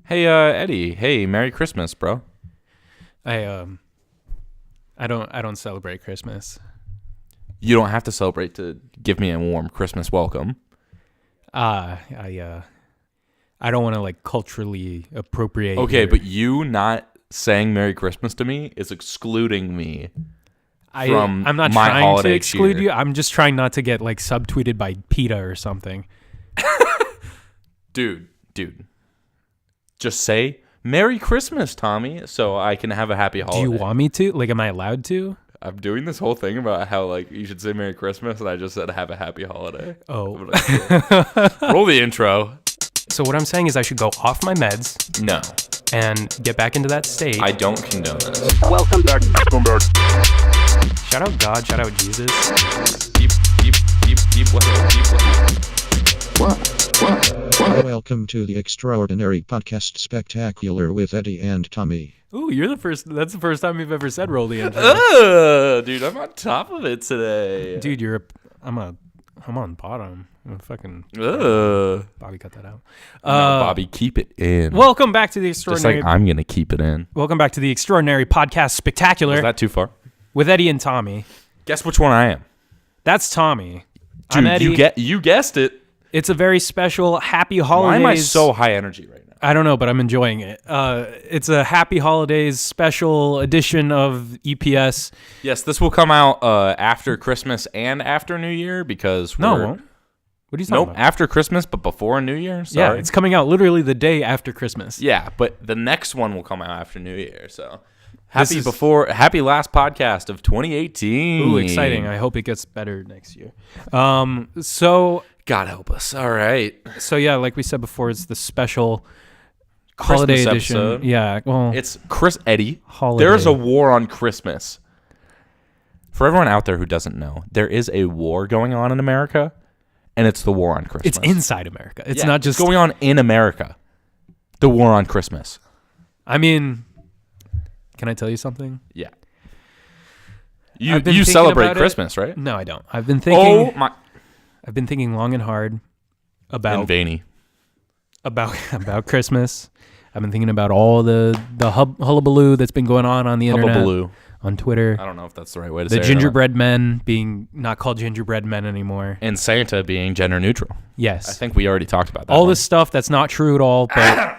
Hey, Eddie. Hey, Merry Christmas, bro. I don't celebrate Christmas. You don't have to celebrate to give me a warm Christmas welcome. I don't want to like culturally appropriate. Okay, but you not saying Merry Christmas to me is excluding me from I'm not my trying holiday to exclude cheer. you. I'm just trying not to get like subtweeted by PETA or something. Dude. Just say Merry Christmas, Tommy, so I can have a happy holiday. Do you want me to? Like, am I allowed to? I'm doing this whole thing about how like you should say Merry Christmas, and I just said have a happy holiday. Oh. Roll the intro. So what I'm saying is I should go off my meds No, and get back into that state. I don't condone this. Welcome back. Shout out God, shout out Jesus. Deep left. Welcome to the Extraordinary Podcast Spectacular with Eddie and Tommy. Ooh, you're the first. That's the first time you've ever said roll the intro. Dude, I'm on top of it today. Dude, I'm on bottom. I'm fucking Bobby, cut that out. No, Bobby, keep it in. Welcome back to the Just Extraordinary. like I'm gonna keep it in. Welcome back to the Extraordinary Podcast Spectacular Is that too far? with Eddie and Tommy. Guess which one I am. That's Tommy. Dude, I'm Eddie. you guessed it. It's a very special happy holidays. Why am I so high energy right now? I don't know, but I'm enjoying it. It's a happy holidays special edition of EPS. Yes, this will come out after Christmas and after New Year because No, it won't. What are you talking about? After Christmas, but before New Year. Sorry. Yeah, it's coming out literally the day after Christmas. Yeah, but the next one will come out after New Year. So This happy last podcast of 2018. Ooh, exciting. I hope it gets better next year. So God help us. All right. yeah, like we said before, it's the special Christmas holiday edition. episode. Yeah, well, It's Eddie. Holiday. There's a war on Christmas. For everyone out there who doesn't know, there is a war going on in America, and it's the war on Christmas. it's inside America. It's Yeah, not just going on in America. The war on Christmas. I mean, can I tell you something? Yeah. I've been You thinking celebrate about it. Christmas, right? No, I don't. I've been thinking. Oh my! I've been thinking long and hard about Veiny. about Christmas. I've been thinking about all the hullabaloo that's been going on the internet, Hubbabaloo. on Twitter. I don't know if that's the right way to say The it. gingerbread men being not called gingerbread men anymore. And Santa being gender neutral. Yes. I think we already talked about that. All one. this stuff that's not true at all,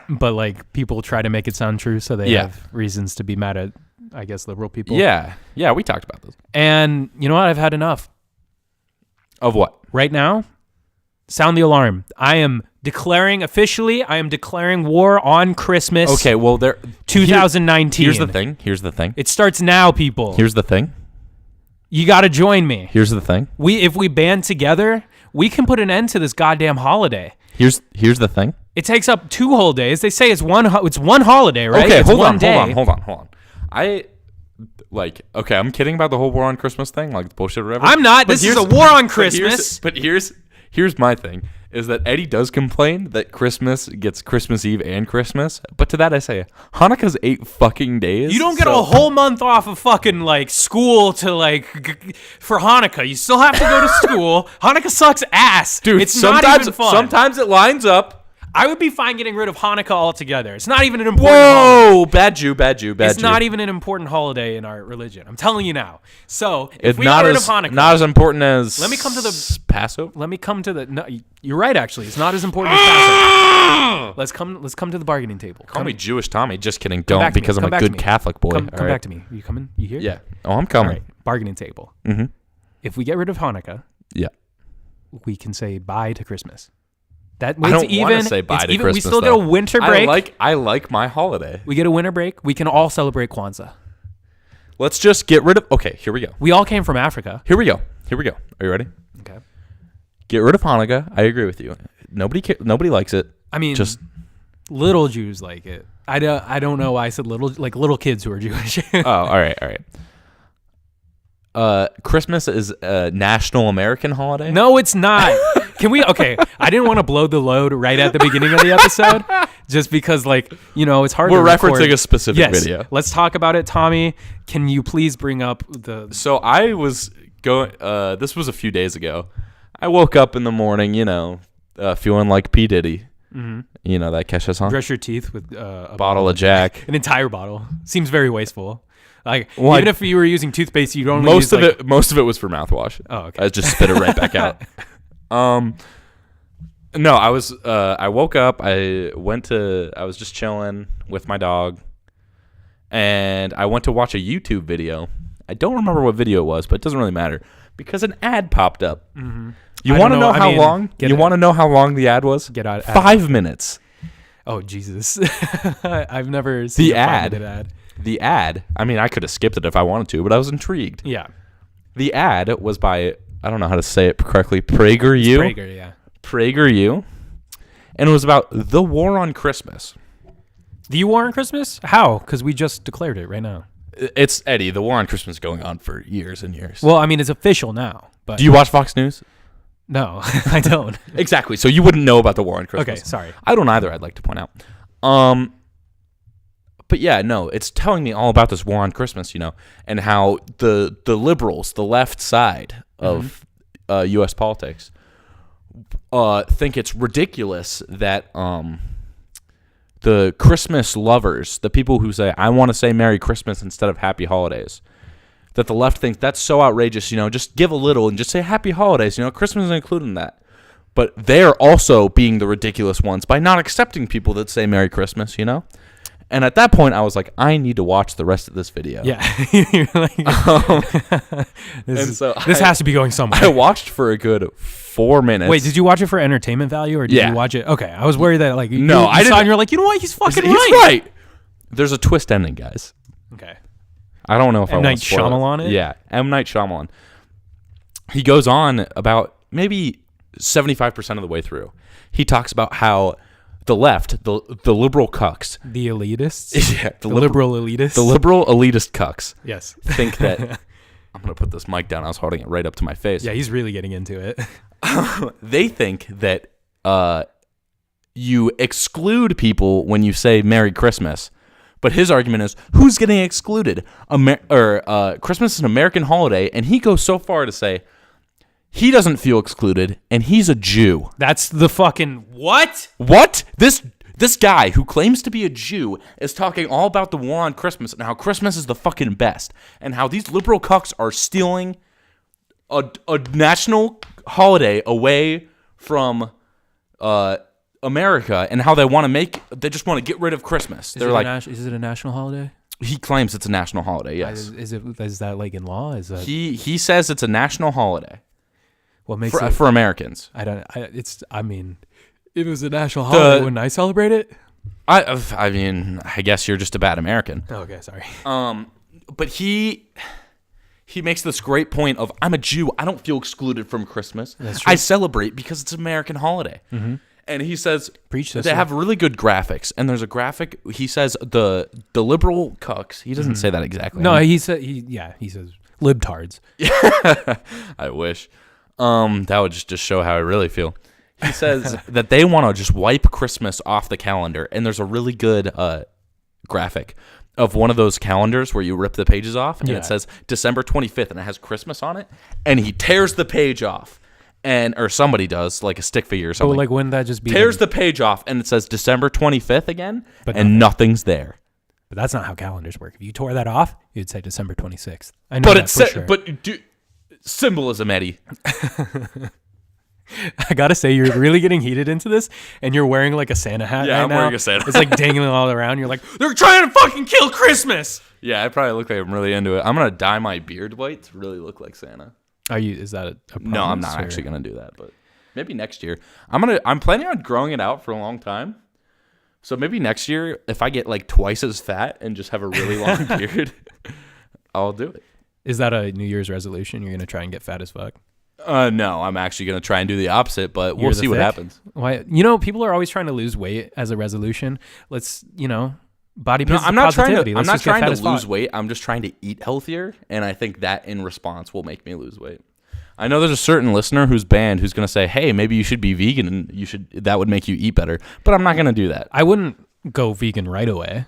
but like people try to make it sound true, so they Yeah. have reasons to be mad at, I guess, liberal people. Yeah, we talked about this. And you know what? I've had enough. Of what? Right now, sound the alarm. I am declaring war on Christmas. Okay, well, 2019. Here's the thing. It starts now, people. Here's the thing. You got to join me. Here's the thing. If we band together, we can put an end to this goddamn holiday. Here's the thing. It takes up 2 whole days. They say it's one holiday, right? Okay, It's hold one on. day. I'm kidding about the whole war on Christmas thing, like the bullshit or whatever. I'm not. But This is here's- a war on but Christmas. Here's my thing, is that Eddie does complain that Christmas gets Christmas Eve and Christmas, but to that I say, Hanukkah's 8 fucking days. You don't get so- a whole month off of fucking like school to for Hanukkah. You still have to go to school. Hanukkah sucks ass. Dude, it's not even fun. Sometimes it lines up. I would be fine getting rid of Hanukkah altogether. It's not even an important holiday. Whoa, bad Jew. It's not even an important holiday in our religion. I'm telling you now. So if It's we got not rid as of Hanukkah, not as important as. Let me come to the- Passover. No, you're right. Actually, it's not as important as Passover. Let's come to the bargaining table. Call me Jewish Tommy. Just kidding. Come Don't, back to me. because I'm Come a back to good me. Catholic boy. Come all right? back to me. You coming? You here? Yeah. Oh, I'm All coming. right. Bargaining table. Mm-hmm. If we get rid of Hanukkah, Yeah. we can say bye to Christmas. That I it's don't even. want to say bye it's to even, Christmas. We still though. get a winter break. I like my holiday. We get a winter break. We can all celebrate Kwanzaa. Let's just get rid of. Okay, here we go. We all came from Africa. Here we go. Are you ready? Okay. Get rid of Hanukkah. I agree with you. Nobody likes it. I mean, Just little Jews like it. I don't know why I said little, like little kids who are Jewish. oh, all right. Christmas is a national American holiday. No, it's not. Can we? Okay, I didn't want to blow the load right at the beginning of the episode, just because, it's hard. We're to record. referencing a specific Yes. video. Let's talk about it, Tommy. Can you please bring up the? So I was going. This was a few days ago. I woke up in the morning, feeling like P. Diddy. You know that Kesha song? Brush your teeth with a Bottle of Jack. An entire bottle. Seems very wasteful. Like, Well, even if you were using toothpaste, you'd only Most use, of it was for mouthwash. Oh, okay. I just spit it right back out. No, I woke up, I was just chilling with my dog, and I went to watch a YouTube video. I don't remember what video it was, but it doesn't really matter because an ad popped up. Mm-hmm. You want to know how long? You want to know how long the ad was? Get out. 5 minutes. Oh, Jesus. I've never seen The a ad. 5-minute ad. The ad. I mean, I could have skipped it if I wanted to, but I was intrigued. Yeah. The ad was by, I don't know how to say it correctly, PragerU. Prager, yeah. PragerU. And it was about the war on Christmas. The war on Christmas? How? Because we just declared it right now. It's Eddie. The war on Christmas is going on for years and years. Well, I mean, it's official now. But do you watch Fox News? No, I don't. Exactly. So you wouldn't know about the war on Christmas. Okay, sorry. I don't either, I'd like to point out. But yeah, no, it's telling me all about this war on Christmas, and how the liberals, the left side of U.S. politics, think it's ridiculous that the Christmas lovers, the people who say, I want to say Merry Christmas instead of Happy Holidays, that the left thinks that's so outrageous, just give a little and just say Happy Holidays, Christmas is included in that. But they're also being the ridiculous ones by not accepting people that say Merry Christmas, And at that point, I was like, I need to watch the rest of this video. Yeah. You're like, this has to be going somewhere. I watched for a good 4 minutes. Wait, did you watch it for entertainment value or did you watch it? Okay, I was worried that I didn't. And you're like, you know what? He's fucking He's right. There's a twist ending, guys. Okay. I don't know if I want to spoil Shyamalan it? Yeah, M. Night Shyamalan. He goes on about maybe 75% of the way through. He talks about how the left, the liberal cucks. The elitists? Yeah. The liberal elitists? The liberal elitist cucks. Yes. Think that... I'm going to put this mic down. I was holding it right up to my face. Yeah, he's really getting into it. They think that you exclude people when you say Merry Christmas. But his argument is, who's getting excluded? Christmas is an American holiday, and he goes so far to say he doesn't feel excluded, and he's a Jew. That's the fucking what? What? This guy who claims to be a Jew is talking all about the war on Christmas and how Christmas is the fucking best, and how these liberal cucks are stealing a national holiday away from America, and how they just want to get rid of Christmas. They're like, is it a national holiday? He claims it's a national holiday. Yes. Is that like in law? Is that he says it's a national holiday. What makes for Americans? I mean, if it was a national holiday, wouldn't I celebrate it? I mean, I guess you're just a bad American. Oh, okay, sorry. But he makes this great point of, I'm a Jew. I don't feel excluded from Christmas. That's true. I celebrate because it's an American holiday. Mm-hmm. And he says they have really good graphics. And there's a graphic. He says the liberal cucks. He doesn't say that exactly. No, he says libtards. I wish. That would just show how I really feel. He says that they want to just wipe Christmas off the calendar. And there's a really good graphic of one of those calendars where you rip the pages off. And it says December 25th. And it has Christmas on it. And he tears the page off. Or somebody does, like a stick figure or something. But like, wouldn't that just be... Tears the page off, and it says December 25th again, and nothing's there. But that's not how calendars work. If you tore that off, you'd say December 26th. I know but that for sure. But symbolism, Eddie. I gotta say, you're really getting heated into this, and you're wearing like a Santa hat. Yeah, right I'm now. wearing a Santa. It's like dangling all around. You're like, they're trying to fucking kill Christmas. Yeah, I probably look like I'm really into it. I'm gonna dye my beard white to really look like Santa. Are you? Is that a promise? No, I'm not actually gonna do that, but maybe next year. I'm planning on growing it out for a long time. So maybe next year, if I get like twice as fat and just have a really long beard, I'll do it. Is that a New Year's resolution? You're gonna try and get fat as fuck? No, I'm actually gonna try and do the opposite, but we'll see what happens. Why? People are always trying to lose weight as a resolution. Let's, body No, I'm not positivity. I'm not trying to lose weight. I'm just trying to eat healthier, and I think that in response will make me lose weight. I know there's a certain listener who's banned who's going to say, "Hey, maybe you should be vegan and that would make you eat better." But I'm not going to do that. I wouldn't go vegan right away.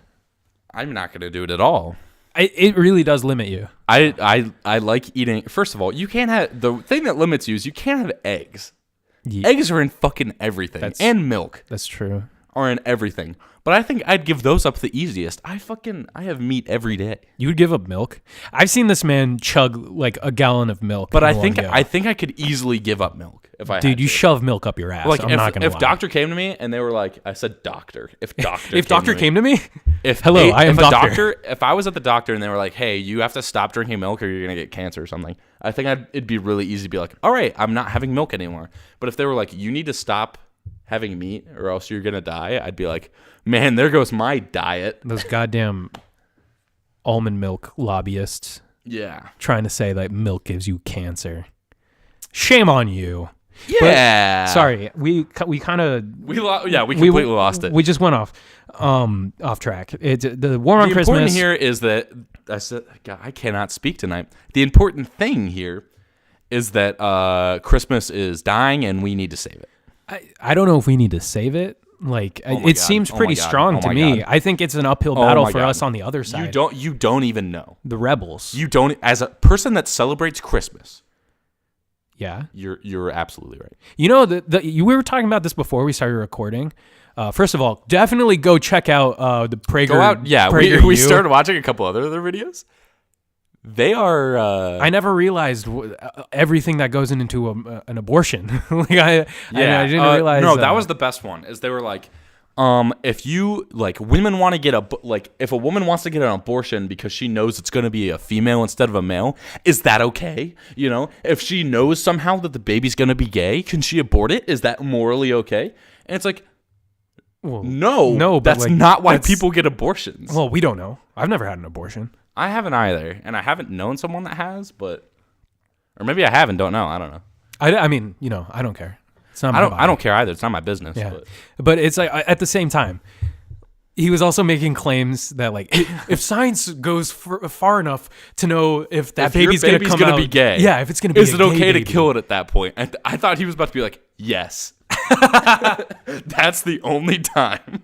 I'm not going to do it at all. It really does limit you. I like eating. First of all, you can't have the thing that limits you is you can't have eggs. Eggs are in fucking everything, and milk That's true. are in everything. But I think I'd give those up the easiest. I have meat every day. You would give up milk? I've seen this man chug like a gallon of milk. But in I one think go. I think I could easily give up milk if I Dude, had you to. shove milk up your ass. Like I'm not gonna if lie. doctor came to me and they were like, I said doctor. If doctor if doctor came to me, if hello, I am if a doctor. if I was at the doctor and they were like, hey, you have to stop drinking milk or you're gonna get cancer or something, I think it'd be really easy to be like, all right, I'm not having milk anymore. But if they were like, you need to stop having meat or else you're gonna die, I'd be like, man, there goes my diet. Those goddamn almond milk lobbyists Yeah. trying to say that milk gives you cancer. Shame on you. Yeah. Sorry, we kind of we completely lost it. We just went off track. It's the war on The Christmas. important here is that God, I cannot speak tonight. The important thing here is that Christmas is dying and we need to save it. I don't know if we need to save it. Like Oh my it God. seems Oh my pretty God. strong Oh to my me. God. I think it's an uphill Oh battle my for God. us on the other side. You don't even know. The rebels. You don't, as a person that celebrates Christmas. Yeah. You're absolutely right. You know, we were talking about this before we started recording. First of all, definitely go check out the Prager. Go out. Yeah, Prager we U. started watching a couple other of their videos. They are. I never realized everything that goes into an abortion. Like I didn't realize. No, that was the best one. Is they were like, if you like, women want to get if a woman wants to get an abortion because she knows it's going to be a female instead of a male, is that okay? You know, if she knows somehow that the baby's going to be gay, can she abort it? Is that morally okay? And it's like, well, no, but that's like, not why people get abortions. Well, we don't know. I've never had an abortion. I haven't either, and I haven't known someone that has, or maybe I haven't. Don't know. I don't know. I mean, you know, I don't care. It's not. I don't care either. It's not my business. Yeah. But it's like at the same time, he was also making claims that like if science goes far enough to know if that baby's going to come out, be gay, yeah, if it's going to be, is it okay to baby. kill it at that point? I thought he was about to be like, yes. That's the only time.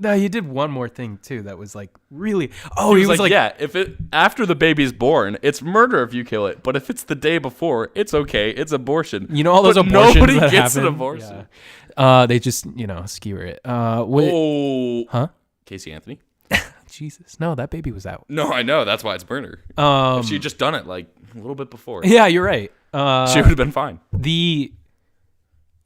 No, he did one more thing too that was like really. Oh, he was like, yeah, if it after the baby's born, it's murder if you kill it. But if it's the day before, it's okay. It's abortion. You know all those but abortions nobody that gets happen? an abortion. Yeah. They just skewer it. Huh? Casey Anthony? Jesus, no, that baby was out. No, I know. That's why it's murder. If she had just done it like a little bit before, Yeah, you're right. she would have been fine.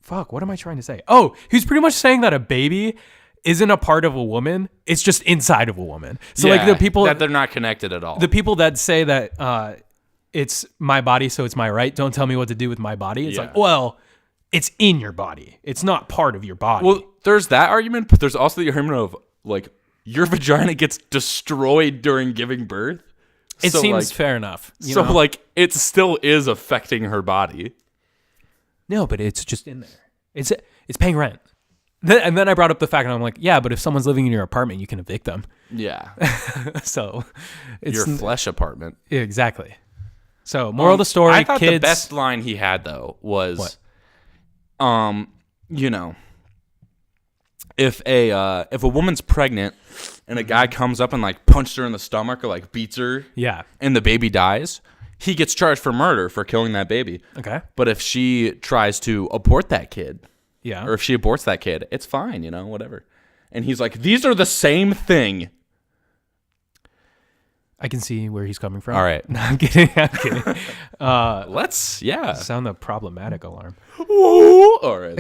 What am I trying to say? Oh, he's pretty much saying that a baby isn't a part of a woman. It's just inside of a woman. So like the people that they're not connected at all. The people that say that it's my body, so it's my right. Don't tell me what to do with my body. It's like, well, it's in your body. It's not part of your body. Well, there's that argument, but there's also the argument of like your vagina gets destroyed during giving birth. It seems fair enough. So like it still is affecting her body. No, but it's just in there. It's paying rent. And then I brought up the fact, and I'm like, yeah, but if someone's living in your apartment, you can evict them. Yeah. So it's your flesh apartment. Yeah, exactly. So moral of the story, I thought kids. The best line he had though was, if a woman's pregnant and a guy comes up and like punched her in the stomach or like beats her, yeah, and the baby dies, he gets charged for murder for killing that baby. Okay. But if she tries to abort that kid, yeah, or if she aborts that kid, it's fine, whatever. And he's like, these are the same thing. I can see where he's coming from. All right. No, I'm kidding. I'm kidding. Sound the problematic alarm. Whoa. All right.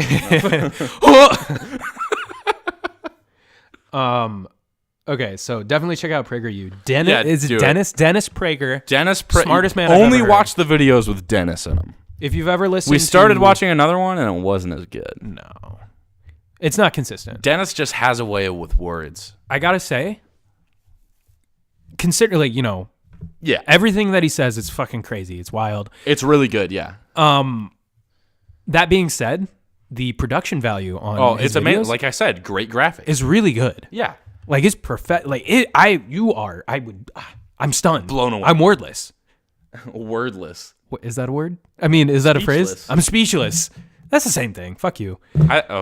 Okay, so definitely check out PragerU. Dennis Prager. Dennis Prager. Smartest man I've Only ever watch the videos with Dennis in them. If you've ever listened We started watching another one and it wasn't as good. No. It's not consistent. Dennis just has a way with words. I gotta say, consider yeah, everything that he says is fucking crazy. It's wild. It's really good, yeah. That being said, the production value on his it's amazing. videos Like I said, great graphics. is really good. Yeah. Like it's perfect. Like I'm stunned. Blown away. I'm wordless. Wordless. What, is that a word? I mean, is that a phrase? Speechless. I'm speechless. That's the same thing. Fuck you.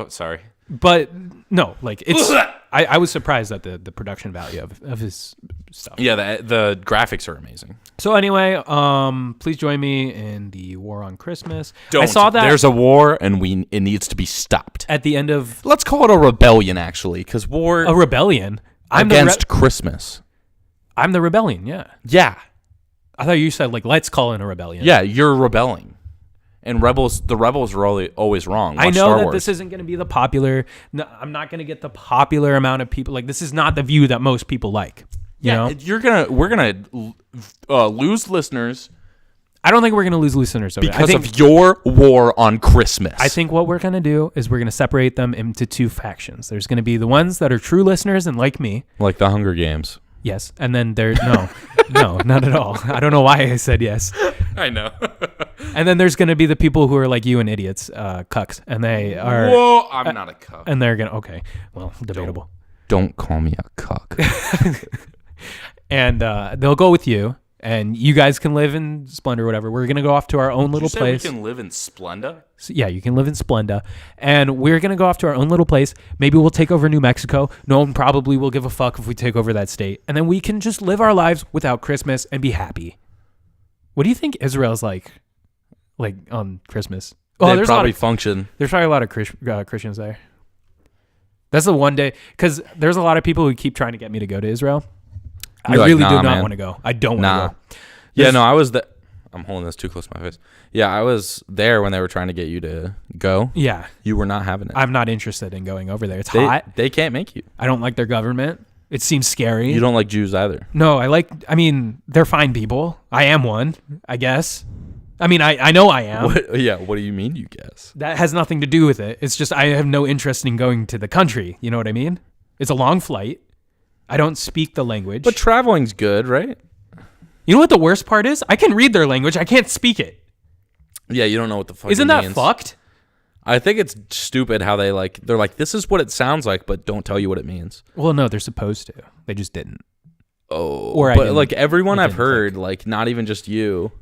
Sorry. But no, like it's. I was surprised at the production value of his stuff. Yeah, the graphics are amazing. So anyway, please join me in the war on Christmas. Don't. I saw that There's a war, and it needs to be stopped. at the end of Let's call it a rebellion, actually, because war a rebellion. against Christmas. I'm the rebellion. Yeah. Yeah, I thought you said like let's call it a rebellion. yeah, you're rebelling, and the rebels are always wrong. I Watch know Star that Wars. this isn't going to be the popular. No, I'm not going to get the popular amount of people. Like this is not the view that most people like. You know? We're gonna lose listeners I don't think we're going to lose listeners over it. because of your war on Christmas. I think what we're going to do is we're going to separate them into two factions. There's going to be the ones that are true listeners and like me. like the Hunger Games. Yes. And then there's no, not at all. I don't know why I said yes. I know. And then there's going to be the people who are like you and idiots, cucks. And they are. Whoa, I'm not a cuck. And they're going to, okay, well, debatable. Don't call me a cuck. And they'll go with you. And you guys can live in Splendor or whatever. We're going to go off to our own little place. We can live in Splenda? So, yeah, you can live in Splenda. And we're going to go off to our own little place. Maybe we'll take over New Mexico. No one probably will give a fuck if we take over that state. And then we can just live our lives without Christmas and be happy. What do you think Israel's like on Christmas? Oh, they probably function. There's probably a lot of Christians there. That's the one day. Because there's a lot of people who keep trying to get me to go to Israel. I really do not want to go. I don't want to go. Yeah, no, I was I'm holding this too close to my face. Yeah, I was there when they were trying to get you to go. Yeah. You were not having it. I'm not interested in going over there. It's hot. They can't make you. I don't like their government. It seems scary. You don't like Jews either. No, they're fine people. I am one, I guess. I mean, I know I am. What do you mean you guess? That has nothing to do with it. It's just I have no interest in going to the country. You know what I mean? It's a long flight. I don't speak the language. But traveling's good, right? You know what the worst part is? I can read their language. I can't speak it. Yeah, you don't know what the fuck Isn't it that means. fucked? I think it's stupid how they're like, this is what it sounds like, but don't tell you what it means. Well, no, they're supposed to. They just didn't. Oh, or but like everyone I've heard, click. like not even just you,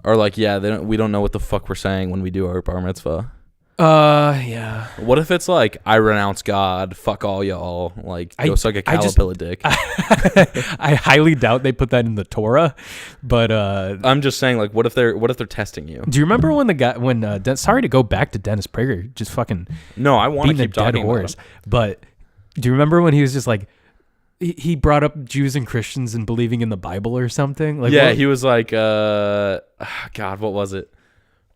are like, yeah, we don't know what the fuck we're saying when we do our bar mitzvah. Yeah. What if it's like, I renounce God, fuck all y'all, like go suck a calipilla dick. I highly doubt they put that in the Torah, but I'm just saying, like, what if they're testing you? do you remember when the guy sorry to go back to Dennis Prager, just fucking No, I want to keep talking about horse, him. but do you remember when he was just like he brought up Jews and Christians and believing in the Bible or something? Like, yeah, what? he was like, God, what was it?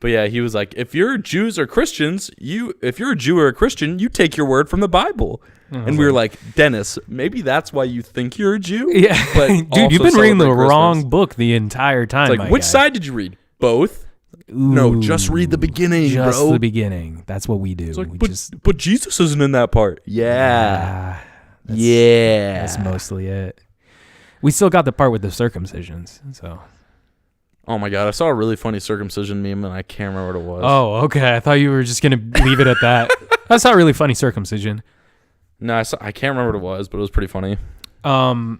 But yeah, he was like, if you're Jews or Christians, if you're a Jew or a Christian, you take your word from the Bible. And we were like, Dennis, maybe that's why you think you're a Jew. Yeah, But dude, you've been reading the Christmas. wrong book the entire time. It's like, which side did you read? Both. No, just read the beginning, just bro. the beginning. That's what we do. It's like, we but Jesus isn't in that part. Yeah. That's mostly it. We still got the part with the circumcisions. So. Oh my God, I saw a really funny circumcision meme and I can't remember what it was. Oh, okay. I thought you were just gonna leave it at that. That's not really funny circumcision. No, I can't remember what it was, but it was pretty funny. So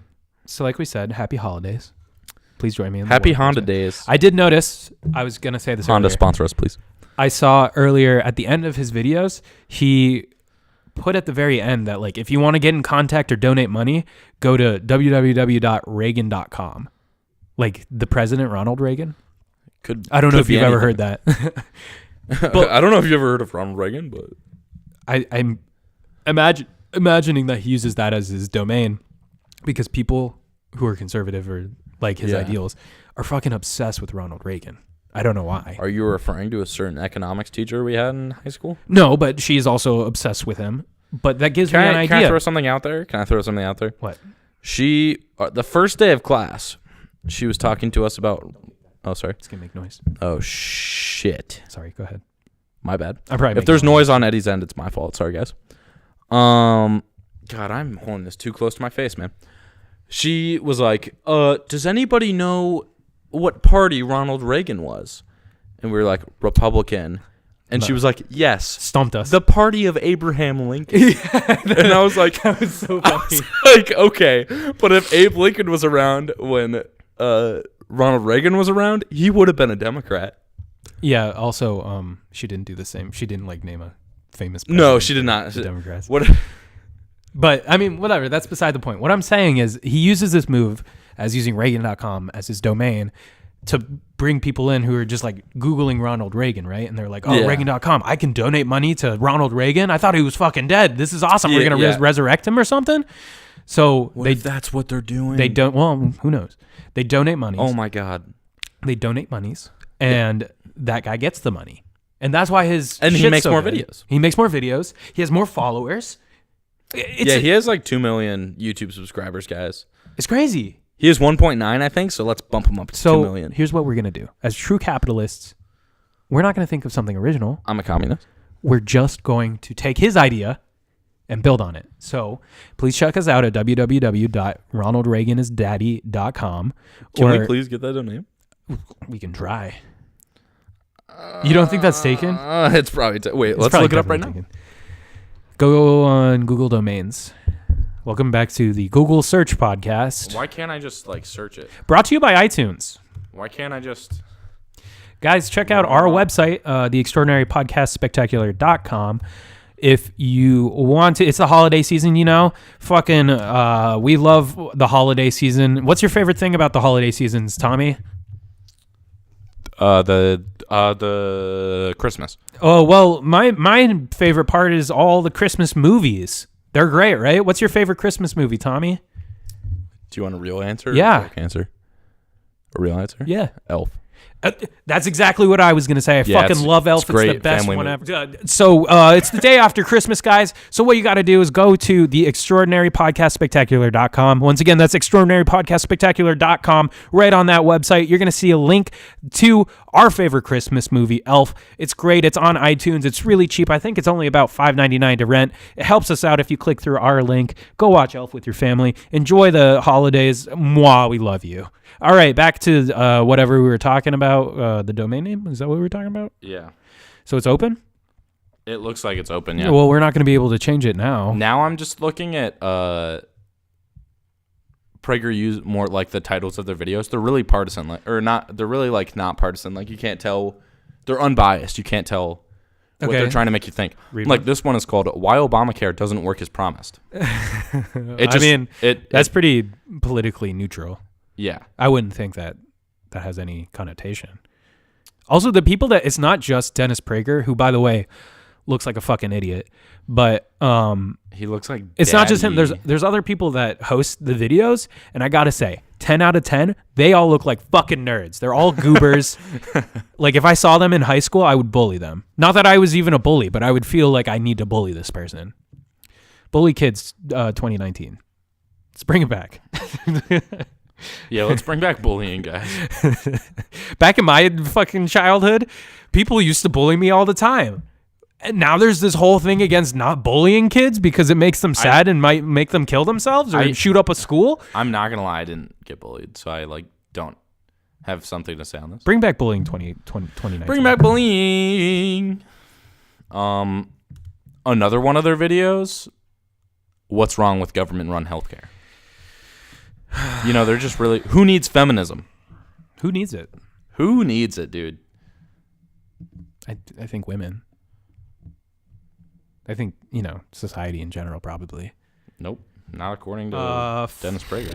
like we said, happy holidays. Please join me in the Happy war. Honda days. I did notice. I was gonna say this. Honda earlier. sponsor us, please. I saw earlier at the end of his videos, he put at the very end that like if you want to get in contact or donate money, go to www.reagan.com. Like the president Ronald Reagan. I don't know if you've ever heard that. But I don't know if you ever heard of Ronald Reagan, but I'm imagining that he uses that as his domain because people who are conservative or like his ideals are fucking obsessed with Ronald Reagan. I don't know why. Are you referring to a certain economics teacher we had in high school? No, but she's also obsessed with him. But that gives me an idea. Can I throw something out there? What? She, the first day of class, she was talking to us about... Oh, sorry. It's going to make noise. Oh, shit. Sorry, go ahead. My bad. If there's noise on Eddie's end, it's my fault. Sorry, guys. God, I'm holding this too close to my face, man. She was like, does anybody know what party Ronald Reagan was? And we were like, Republican. And she was like, yes. Stumped us. The party of Abraham Lincoln. And I was like, that was so funny. Like, okay. But if Abe Lincoln was around when Ronald Reagan was around, he would have been a Democrat. Yeah, also, she didn't do the same. She didn't, like, name a famous No, she did not. Democrats. What? But I mean, whatever. That's beside the point. What I'm saying is he uses this move as using Reagan.com as his domain to bring people in who are just like Googling Ronald Reagan, right? And they're like, oh, Reagan.com, I can donate money to Ronald Reagan. I thought he was fucking dead. This is awesome. We're going to resurrect him or something. So if that's what they're doing? They don't, well, who knows? They donate monies. Oh my God. They donate monies and that guy gets the money. And that's why his And he shit's makes so more good. videos. He makes more videos. He has more followers. He has like 2 million YouTube subscribers, guys. It's crazy. He has 1.9, I think, so let's bump him up to 2 million. Here's what we're going to do. As true capitalists, we're not going to think of something original. I'm a communist. We're just going to take his idea and build on it. So please check us out at www.ronaldreaganisdaddy.com. Can we please get that domain? We can try. You don't think that's taken? It's probably wait, let's look it up right now. Go on Google Domains. Welcome back to the Google Search Podcast. Why can't I just like search it? Brought to you by iTunes. Why can't I just... Guys, check out our website, theextraordinarypodcastspectacular.com. If you want to, it's the holiday season, you know. Fucking, we love the holiday season. What's your favorite thing about the holiday seasons, Tommy? The Christmas. Oh, well, my favorite part is all the Christmas movies. They're great, right? What's your favorite Christmas movie, Tommy? Do you want a real answer? Yeah. Or a joke answer? A real answer? Yeah. Elf. That's exactly what I was going to say. I fucking love Elf. It's great. the best Family one ever. So it's the day after Christmas, guys. So what you got to do is go to the extraordinarypodcastspectacular.com. Once again, that's extraordinarypodcastspectacular.com. Right on that website, you're going to see a link to our favorite Christmas movie, Elf. It's great. It's on iTunes. It's really cheap. I think it's only about $5.99 to rent. It helps us out if you click through our link. Go watch Elf with your family. Enjoy the holidays. Mwah, we love you. All right, back to whatever we were talking about. The domain name? Is that what we were talking about? Yeah. So it's open? It looks like it's open, yeah. Well, we're not going to be able to change it now. Now I'm just looking at PragerU, more like the titles of their videos. They're really partisan, like, or not. They're really like not partisan. Like you can't tell. They're unbiased. You can't tell what they're trying to make you think. Like this one is called "Why Obamacare Doesn't Work as Promised." That's pretty politically neutral. Yeah, I wouldn't think that has any connotation. Also, the people that it's not just Dennis Prager, who, by the way, looks like a fucking idiot, but he looks like it's not just him. There's other people that host the videos, and I gotta say, 10 out of 10, they all look like fucking nerds. They're all goobers. Like if I saw them in high school, I would bully them. Not that I was even a bully, but I would feel like I need to bully this person. Bully Kids 2019. Let's bring it back. Yeah, let's bring back bullying, guys. Back in my fucking childhood, people used to bully me all the time. And now there's this whole thing against not bullying kids because it makes them sad and might make them kill themselves or shoot up a school. I'm not going to lie, I didn't get bullied, so I don't have something to say on this. Bring back bullying 2019. Bring back bullying. Another one of their videos, what's wrong with government-run healthcare? You know, they're just really... Who needs feminism? Who needs it? Who needs it, dude? I think women. I think, society in general, probably. Nope. Not according to Dennis Prager.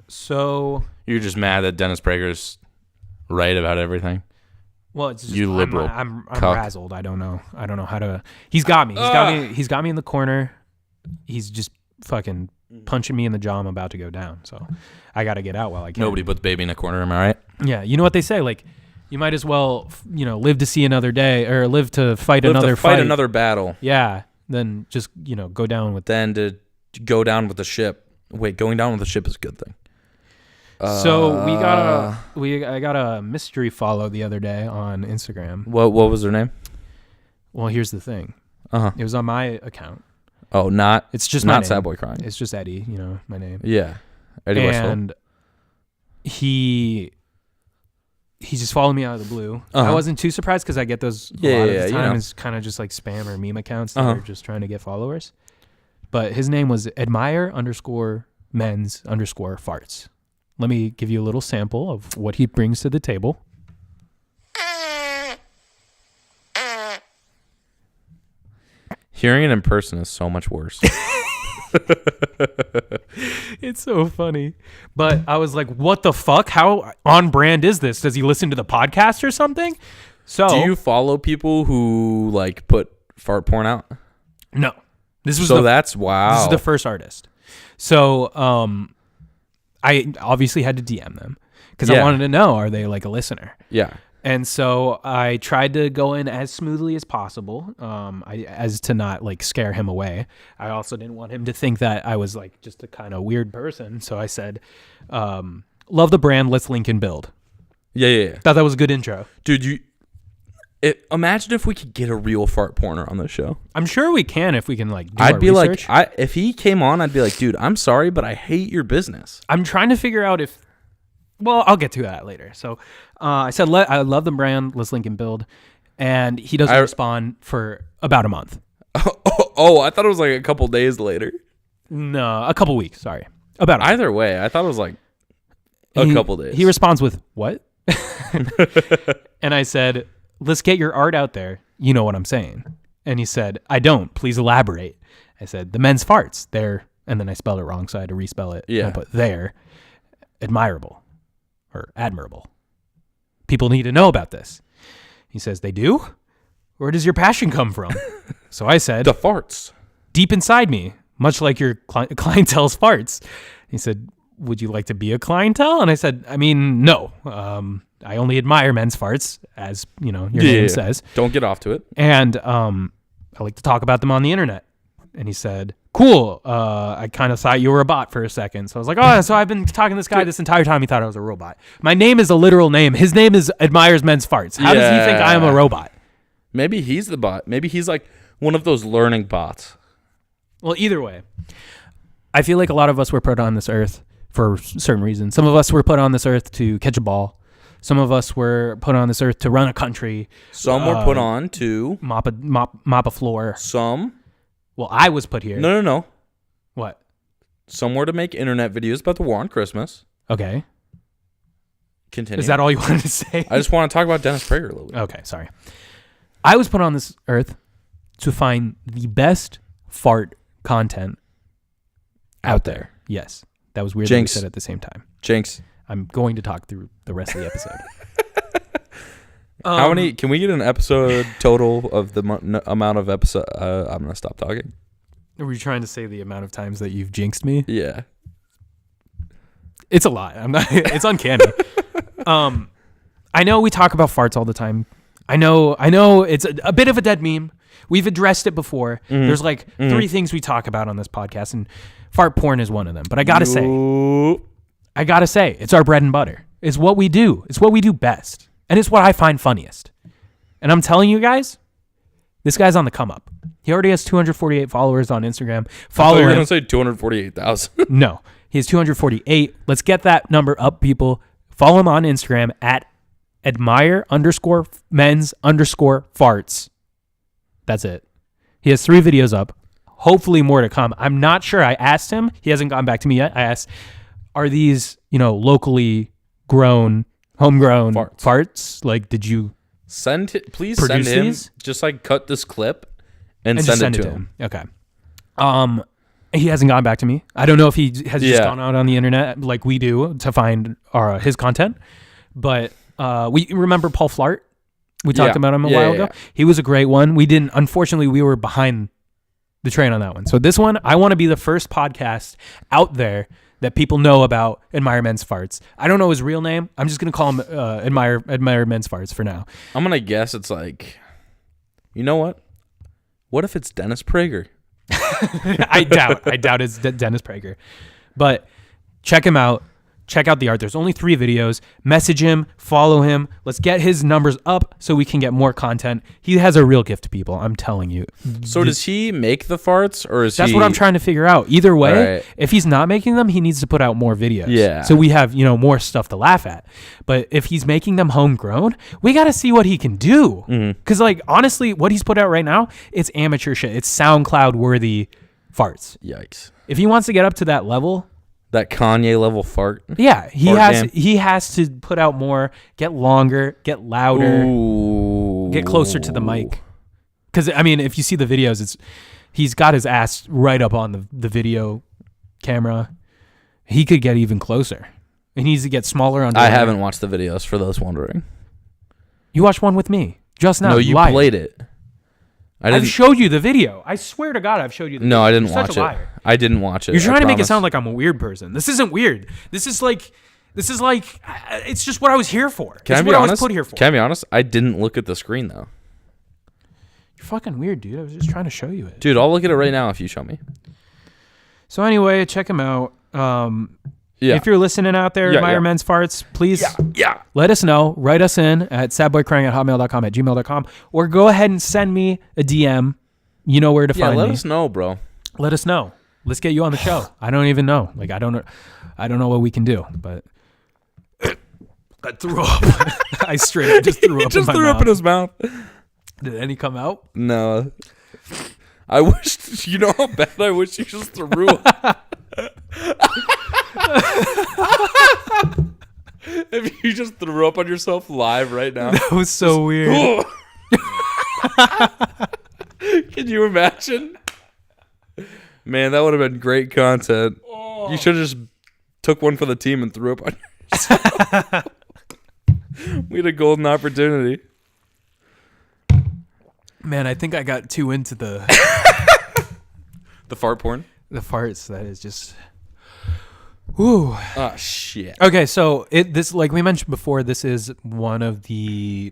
So... You're just mad that Dennis Prager's right about everything? Well, it's just... You liberal I'm razzled. I don't know how to... He's got me. He's got me in the corner. He's just fucking... punching me in the jaw. I'm about to go down, so I got to get out while I can. Nobody puts baby in a corner, am I right? Yeah, you know what they say, like you might as well live to see another day or live to fight another fight, another battle. Yeah, then just go down with to go down with the ship. Wait, going down with the ship is a good thing. So I got a mystery follow the other day on Instagram. What was their name? Well, here's the thing. It was on my account. Oh, it's just not Sad Boy Crying. It's just Eddie, my name. Yeah. Eddie Westphal. And he just followed me out of the blue. I wasn't too surprised because I get those a lot of the time. It's kind of just like spam or meme accounts that are just trying to get followers. But his name was admire_men's_farts. Let me give you a little sample of what he brings to the table. Hearing it in person is so much worse. It's so funny. But I was like, what the fuck? How on brand is this? Does he listen to the podcast or something? So Do you follow people who like put fart porn out? No. This was That's wow. This is the first artist. So I obviously had to DM them because I wanted to know, are they like a listener? Yeah. And so I tried to go in as smoothly as possible, as to not like scare him away. I also didn't want him to think that I was like just a kind of weird person. So I said, love the brand, let's link and build. Yeah. Thought that was a good intro. Dude, imagine if we could get a real fart porner on the show. I'm sure we can if we can like do I'd our be research. like, if he came on, I'd be like, dude, I'm sorry, but I hate your business. I'm trying to figure out if, well, I'll get to that later. So I said, I love the brand, let's link and build. And he doesn't respond for about a month. Oh, I thought it was like a couple days later. No, a couple weeks, sorry. About a month. Either way, I thought it was like a couple days. He responds with, what? And I said, let's get your art out there. You know what I'm saying. And he said, I don't. Please elaborate. I said, the men's farts, they're, and then I spelled it wrong, so I had to respell it. Yeah. I put they're admirable or admirable. People need to know about this. He says, they do? Where does your passion come from? So I said, the farts. Deep inside me, much like your clientele's farts. He said, would you like to be a clientele? And I said, I mean, no. I only admire men's farts, as you know your name says. Don't get off to it. And I like to talk about them on the internet. And he said, cool. I kind of thought you were a bot for a second. So I was like, oh, so I've been talking to this guy this entire time. He thought I was a robot. My name is a literal name. His name is Admires Men's Farts. How does he think I am a robot? Maybe he's the bot. Maybe he's like one of those learning bots. Well, either way, I feel like a lot of us were put on this earth for certain reasons. Some of us were put on this earth to catch a ball. Some of us were put on this earth to run a country. Some were put on to mop a floor. Some. Well, I was put here. No. What? Some were to make internet videos about the war on Christmas. Okay. Continue. Is that all you wanted to say? I just want to talk about Dennis Prager a little bit. Okay, sorry. I was put on this earth to find the best fart content out there. Yes. That was weird that we said at the same time. Jinx. I'm going to talk through the rest of the episode. How many? Can we get an episode total of the amount of episode? I'm gonna stop talking. Were you trying to say the amount of times that you've jinxed me? Yeah, it's a lot. I'm not. It's uncanny. I know we talk about farts all the time. I know. It's a bit of a dead meme. We've addressed it before. Mm-hmm. There's like three things we talk about on this podcast, and fart porn is one of them. But I gotta say, it's our bread and butter. It's what we do. It's what we do best. And it's what I find funniest. And I'm telling you guys, this guy's on the come up. He already has 248 followers on Instagram. Follow him. You were going to say 248,000. No, he has 248. Let's get that number up, people. Follow him on Instagram at admire_men's_farts. That's it. He has 3 videos up. Hopefully more to come. I'm not sure. I asked him. He hasn't gotten back to me yet. I asked, are these, locally grown, homegrown farts? Like, did you please send him these? Just like cut this clip and send it to him. Okay. He hasn't gotten back to me. I don't know if he has just gone out on the internet like we do to find his content. But we remember Paul Flart. We talked about him a while ago. He was a great one. Unfortunately, we were behind the train on that one. So this one, I want to be the first podcast out there that people know about Admire Men's Farts. I don't know his real name. I'm just going to call him Admire Men's Farts for now. I'm going to guess it's like, you know what? What if it's Dennis Prager? I doubt it's Dennis Prager. But check him out. Check out the art. There's only 3 videos. Message him. Follow him. Let's get his numbers up so we can get more content. He has a real gift to people. I'm telling you. So does he make the farts or is That's what I'm trying to figure out. Either way, right. If he's not making them, he needs to put out more videos. Yeah. So we have, more stuff to laugh at. But if he's making them homegrown, we got to see what he can do. Because, honestly, what he's put out right now, it's amateur shit. It's SoundCloud-worthy farts. Yikes. If he wants to get up to that level... That Kanye level fart. Yeah, he has to put out more, get longer, get louder, get closer to the mic. Because if you see the videos, He's got his ass right up on the video camera. He could get even closer. He needs to get smaller under. I haven't watched the videos for those wondering. You watched one with me just now. No, you liar. played it. I've showed you the video. I swear to God, I've showed you the video. No, I didn't You're watch such a it. liar. I didn't watch it. You're trying I to make it promise. sound like I'm a weird person. This isn't weird. This is like it's just what I was here for. Can I it's be what honest? I was put here for. Can I be honest? I didn't look at the screen though. You're fucking weird, dude. I was just trying to show you it. Dude, I'll look at it right now if you show me. So anyway, check him out. Yeah. If you're listening out there, Meyer Men's Farts, please let us know. Write us in at sadboycrying@hotmail.com, at gmail.com, or go ahead and send me a DM. You know where to find me. Let us know, bro. Let us know. Let's get you on the show. I don't even know. Like I don't know what we can do, but I threw up. I straight up just threw up. Just in my threw mouth. up in his mouth. Did any come out? No. I wish, you know how bad I wish you just threw up. If you just threw up on yourself live right now. That was so weird. Can you imagine? Man, that would have been great content. You should have just took one for the team and threw up on yourself. We had a golden opportunity. Man, I think I got too into the fart porn? the farts. That is just. Whew. Oh, shit. Okay, so this, like we mentioned before, this is the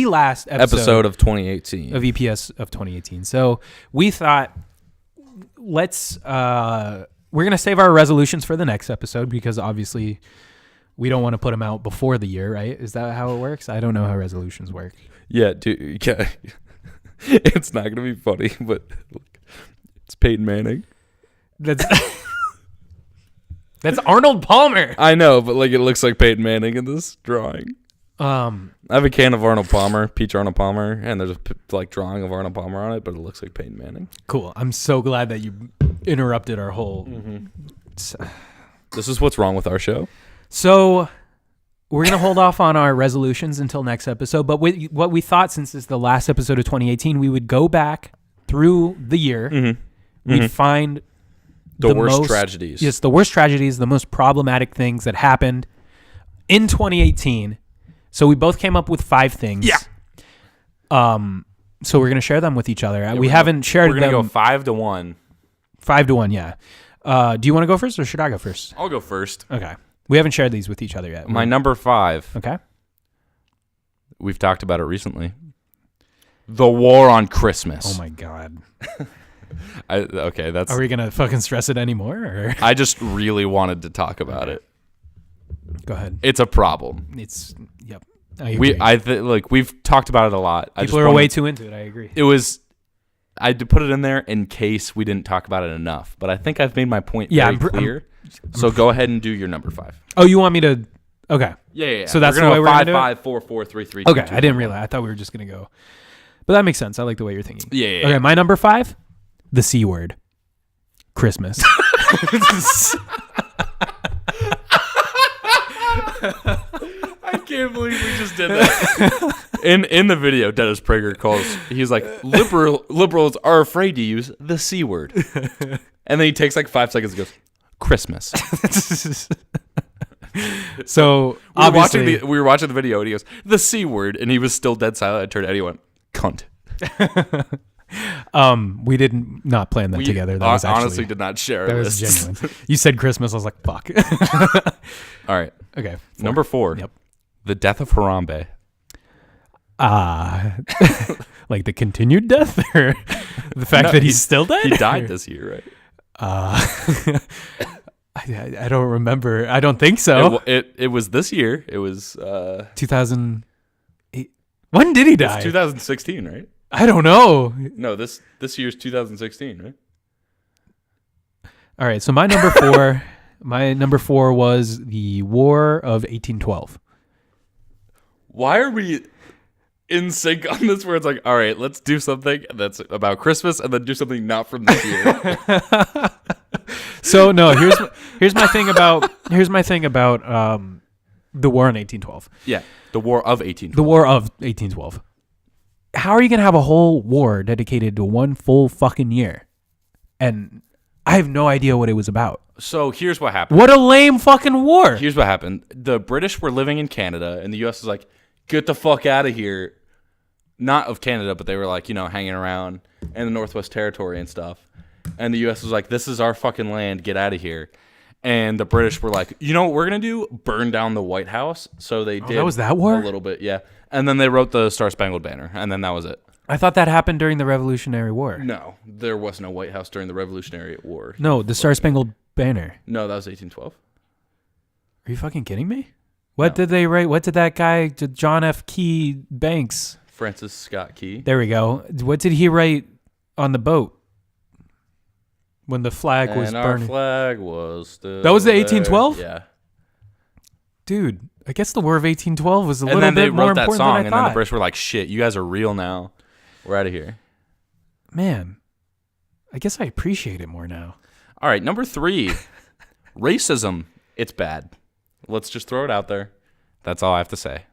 last Episode of 2018. of EPS of 2018. So we thought, we're gonna save our resolutions for the next episode because obviously we don't want to put them out before the year, right? Is that how it works? I don't know how resolutions work. Yeah, dude. Yeah. It's not going to be funny, but it's Peyton Manning. That's Arnold Palmer. I know, but like it looks like Peyton Manning in this drawing. I have a can of Arnold Palmer, peach Arnold Palmer, and there's a like drawing of Arnold Palmer on it, but it looks like Peyton Manning. Cool. I'm so glad that you interrupted our whole. This is what's wrong with our show. So we're gonna hold off on our resolutions until next episode. But what we thought, since it's the last episode of 2018, we would go back through the year. We'd find the worst tragedies. Yes, the worst tragedies, the most problematic things that happened in 2018. So we both came up with 5 things. Yeah. So we're gonna share them with each other. Yeah, we haven't shared them. We're gonna go 5-1. 5-1. Yeah. Do you want to go first or should I go first? I'll go first. Okay. We haven't shared these with each other yet. My number 5. Okay. We've talked about it recently. The war on Christmas. Oh my God. Okay, that's. Are we gonna fucking stress it anymore? Or? I just really wanted to talk about it. Go ahead. It's a problem. It's yep. I agree. We've talked about it a lot. People are way too into it. I agree. I had to put it in there in case we didn't talk about it enough, but I think I've made my point very clear. So go ahead and do your number 5. Oh, you want me to? Okay. Yeah. So that's the way we're gonna do it? 5, 4, 4, 3, 3. Okay, 2, 2, I didn't 1. realize. I thought we were just gonna go. But that makes sense. I like the way you're thinking. Yeah. Okay, my number 5, the C word, Christmas. I can't believe we just did that. In the video, Dennis Prager he's like, liberals are afraid to use the C word. And then he takes like 5 seconds and goes, Christmas. So we were watching the video and he goes, the C word, and he was still dead silent. I turned to anyone, cunt. We did not plan that together. That was actually, honestly did not share that this. was genuine. You said Christmas, I was like, fuck. All right. Okay. 4. Number 4. Yep. The death of Harambe. Like the continued death, or the fact that he's still dead? He died this year, right? I don't remember. I don't think so. It was this year. It was 2008. When did he die? It's 2016, right? I don't know. No, this year's 2016, right? All right. So my number 4, was the War of 1812. Why are we in sync on this? Where it's like, all right, let's do something that's about Christmas, and then do something not from this year. So no, here's my thing about the War in 1812. Yeah, the War of 1812. The War of 1812. How are you gonna have a whole war dedicated to one full fucking year? and I have no idea what it was about. So here's what happened. What a lame fucking war. Here's what happened. The British were living in Canada, and the U.S. was like, get the fuck out of here. Not of Canada, but they were like, hanging around in the Northwest Territory and stuff. And the U.S. was like, this is our fucking land. Get out of here. And the British were like, you know what we're going to do? Burn down the White House. So they did. That was that war? A little bit, yeah. And then they wrote the Star-Spangled Banner, and then that was it. I thought that happened during the Revolutionary War. No, there was no White House during the Revolutionary War. No, the Star-Spangled Banner. No, that was 1812. Are you fucking kidding me? What did they write? What did that guy, John F. Key Banks? Francis Scott Key. There we go. What did he write on the boat when the flag was burning? Our flag was still That was the there. 1812? Yeah. Dude, I guess the War of 1812 was a And little then they bit more wrote that important song, than I and then the thought. British were like, shit, you guys are real now. We're out of here. Man, I guess I appreciate it more now. All right, number 3. Racism. It's bad. Let's just throw it out there. That's all I have to say.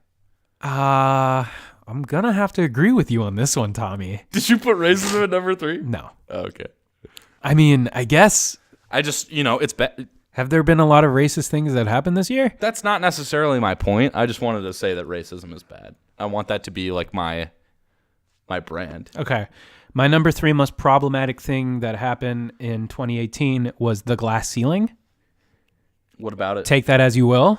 I'm going to have to agree with you on this one, Tommy. Did you put racism at number 3? No. Oh, okay. I mean, I guess, I just, it's bad. have there been a lot of racist things that happened this year? That's not necessarily my point. I just wanted to say that racism is bad. I want that to be like my brand. Okay. My number 3 most problematic thing that happened in 2018 was the glass ceiling. What about it? Take that as you will.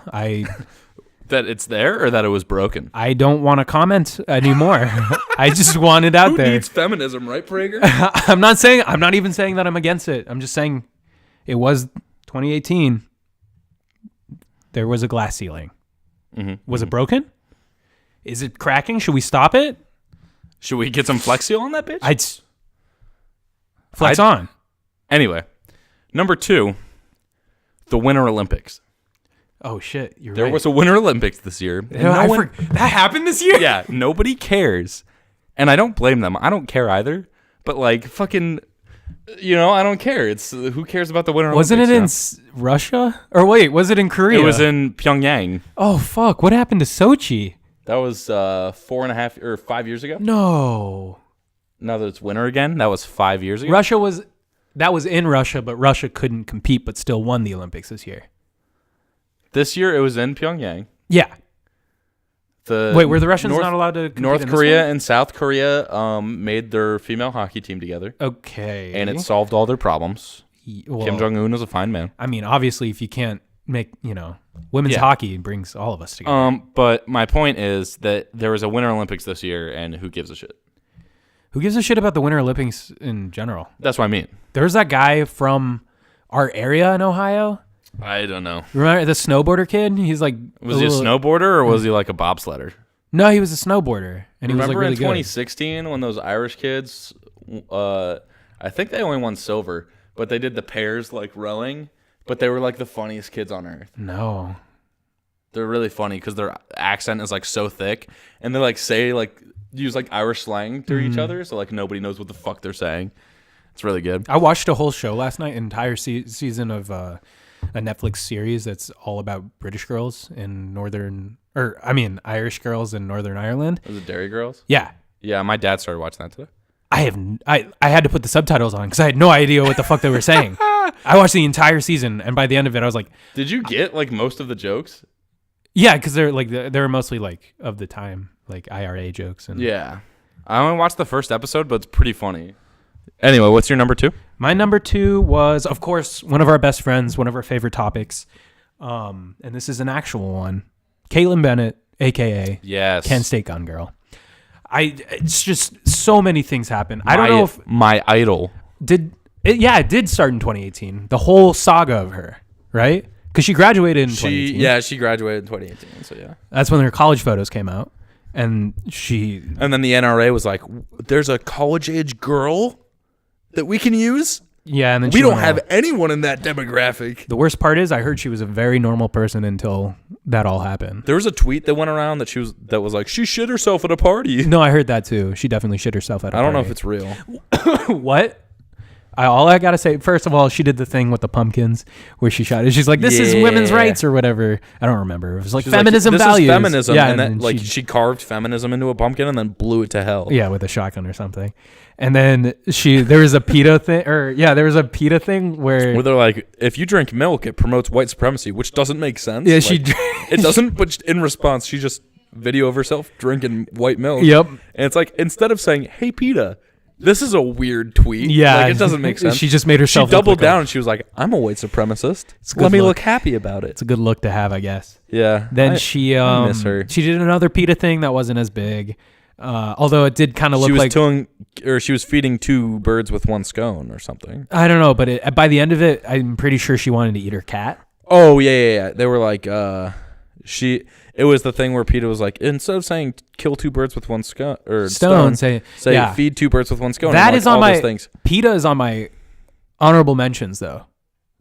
That it's there or that it was broken? I don't want to comment anymore. I just want it out Who there. needs feminism, right, Prager? I'm not even saying that I'm against it. I'm just saying it was 2018. There was a glass ceiling. Mm-hmm. Was it broken? Is it cracking? Should we stop it? Should we get some Flex Seal on that bitch? Flex on. Anyway, number 2, the Winter Olympics. Oh shit! You're There right. was a Winter Olympics this year. And that happened this year. Yeah, nobody cares, and I don't blame them. I don't care either. But like, fucking, I don't care. It's who cares about the Winter Wasn't Olympics? it in Russia? Or wait, was it in Korea? It was in Pyongyang. Oh fuck! What happened to Sochi? That was 4.5 or 5 years ago. No. Now that it's winter again, that was 5 years ago. That was in Russia, but Russia couldn't compete, but still won the Olympics this year. This year it was in Pyongyang. Yeah. Wait, were the Russians not allowed to compete North in Korea this one? and South Korea made their female hockey team together. Okay. And it solved all their problems. Well, Kim Jong-un is a fine man. I mean, obviously, if you can't make, women's hockey brings all of us together. But my point is that there was a Winter Olympics this year, and who gives a shit? Who gives a shit about the Winter Olympics in general? That's what I mean. There's that guy from our area in Ohio. I don't know. Remember the snowboarder kid? He's like, Was he a snowboarder or was he like a bobsledder? No, he was a snowboarder, and he was like Remember really in 2016 when those Irish kids, I think they only won silver, but they did the pairs like rowing, but they were like the funniest kids on earth. good. No. They're really funny because their accent is like so thick, and they like use like Irish slang to each other, so like nobody knows what the fuck they're saying. It's really good. I watched a whole show last night, an entire season of a Netflix series that's all about British girls in Irish girls in Northern Ireland. Was it Dairy Girls? Yeah. Yeah, my dad started watching that today. I had to put the subtitles on because I had no idea what the fuck they were saying. I watched the entire season, and by the end of it, I was like, Did you get like most of the jokes? yeah, because they're mostly like of the time, like IRA jokes. And Yeah. I only watched the first episode, but it's pretty funny. Anyway, what's your number 2? My number 2 was, of course, one of our best friends, one of our favorite topics. And this is an actual one. Caitlin Bennett, a.k.a. Yes. Kent State Gun Girl. It's just so many things happen. I don't know if... My idol. it did start in 2018. The whole saga of her, right? Because she graduated in 2018. She graduated in 2018, so yeah. That's when her college photos came out. And then the NRA was like, there's a college-age girl that we can use? yeah, and then We she don't went have out. anyone in that demographic. The worst part is I heard she was a very normal person until that all happened. There was a tweet that went around that was like, she shit herself at a party. No, I heard that too. She definitely shit herself at a I don't know party. if it's real. What? All I gotta say, first of all, she did the thing with the pumpkins where she shot it. She's like, "This is women's rights" or whatever. I don't remember. It was like feminism this values. Is feminism, yeah, and then like she carved feminism into a pumpkin and then blew it to hell. Yeah, with a shotgun or something. And then there was a PETA thing, there was a PETA thing where they're like, if you drink milk, it promotes white supremacy, which doesn't make sense. Yeah, it doesn't. But in response, she just video of herself drinking white milk. Yep. And it's like, instead of saying, "Hey, PETA, this is a weird tweet." Yeah, like, it doesn't make sense. She just made herself. She doubled down and she was like, "I'm a white supremacist. Let me look happy about it." It's a good look to have, I guess. Yeah. Then I miss her. She did another PETA thing that wasn't as big, although it did kind of look like she was feeding 2 birds with 1 scone or something. I don't know, but by the end of it, I'm pretty sure she wanted to eat her cat. Oh yeah. They were like, It was the thing where PETA was like, instead of saying kill 2 birds with 1 stone, say feed 2 birds with 1 scone. That is on my things. PETA is on my honorable mentions though.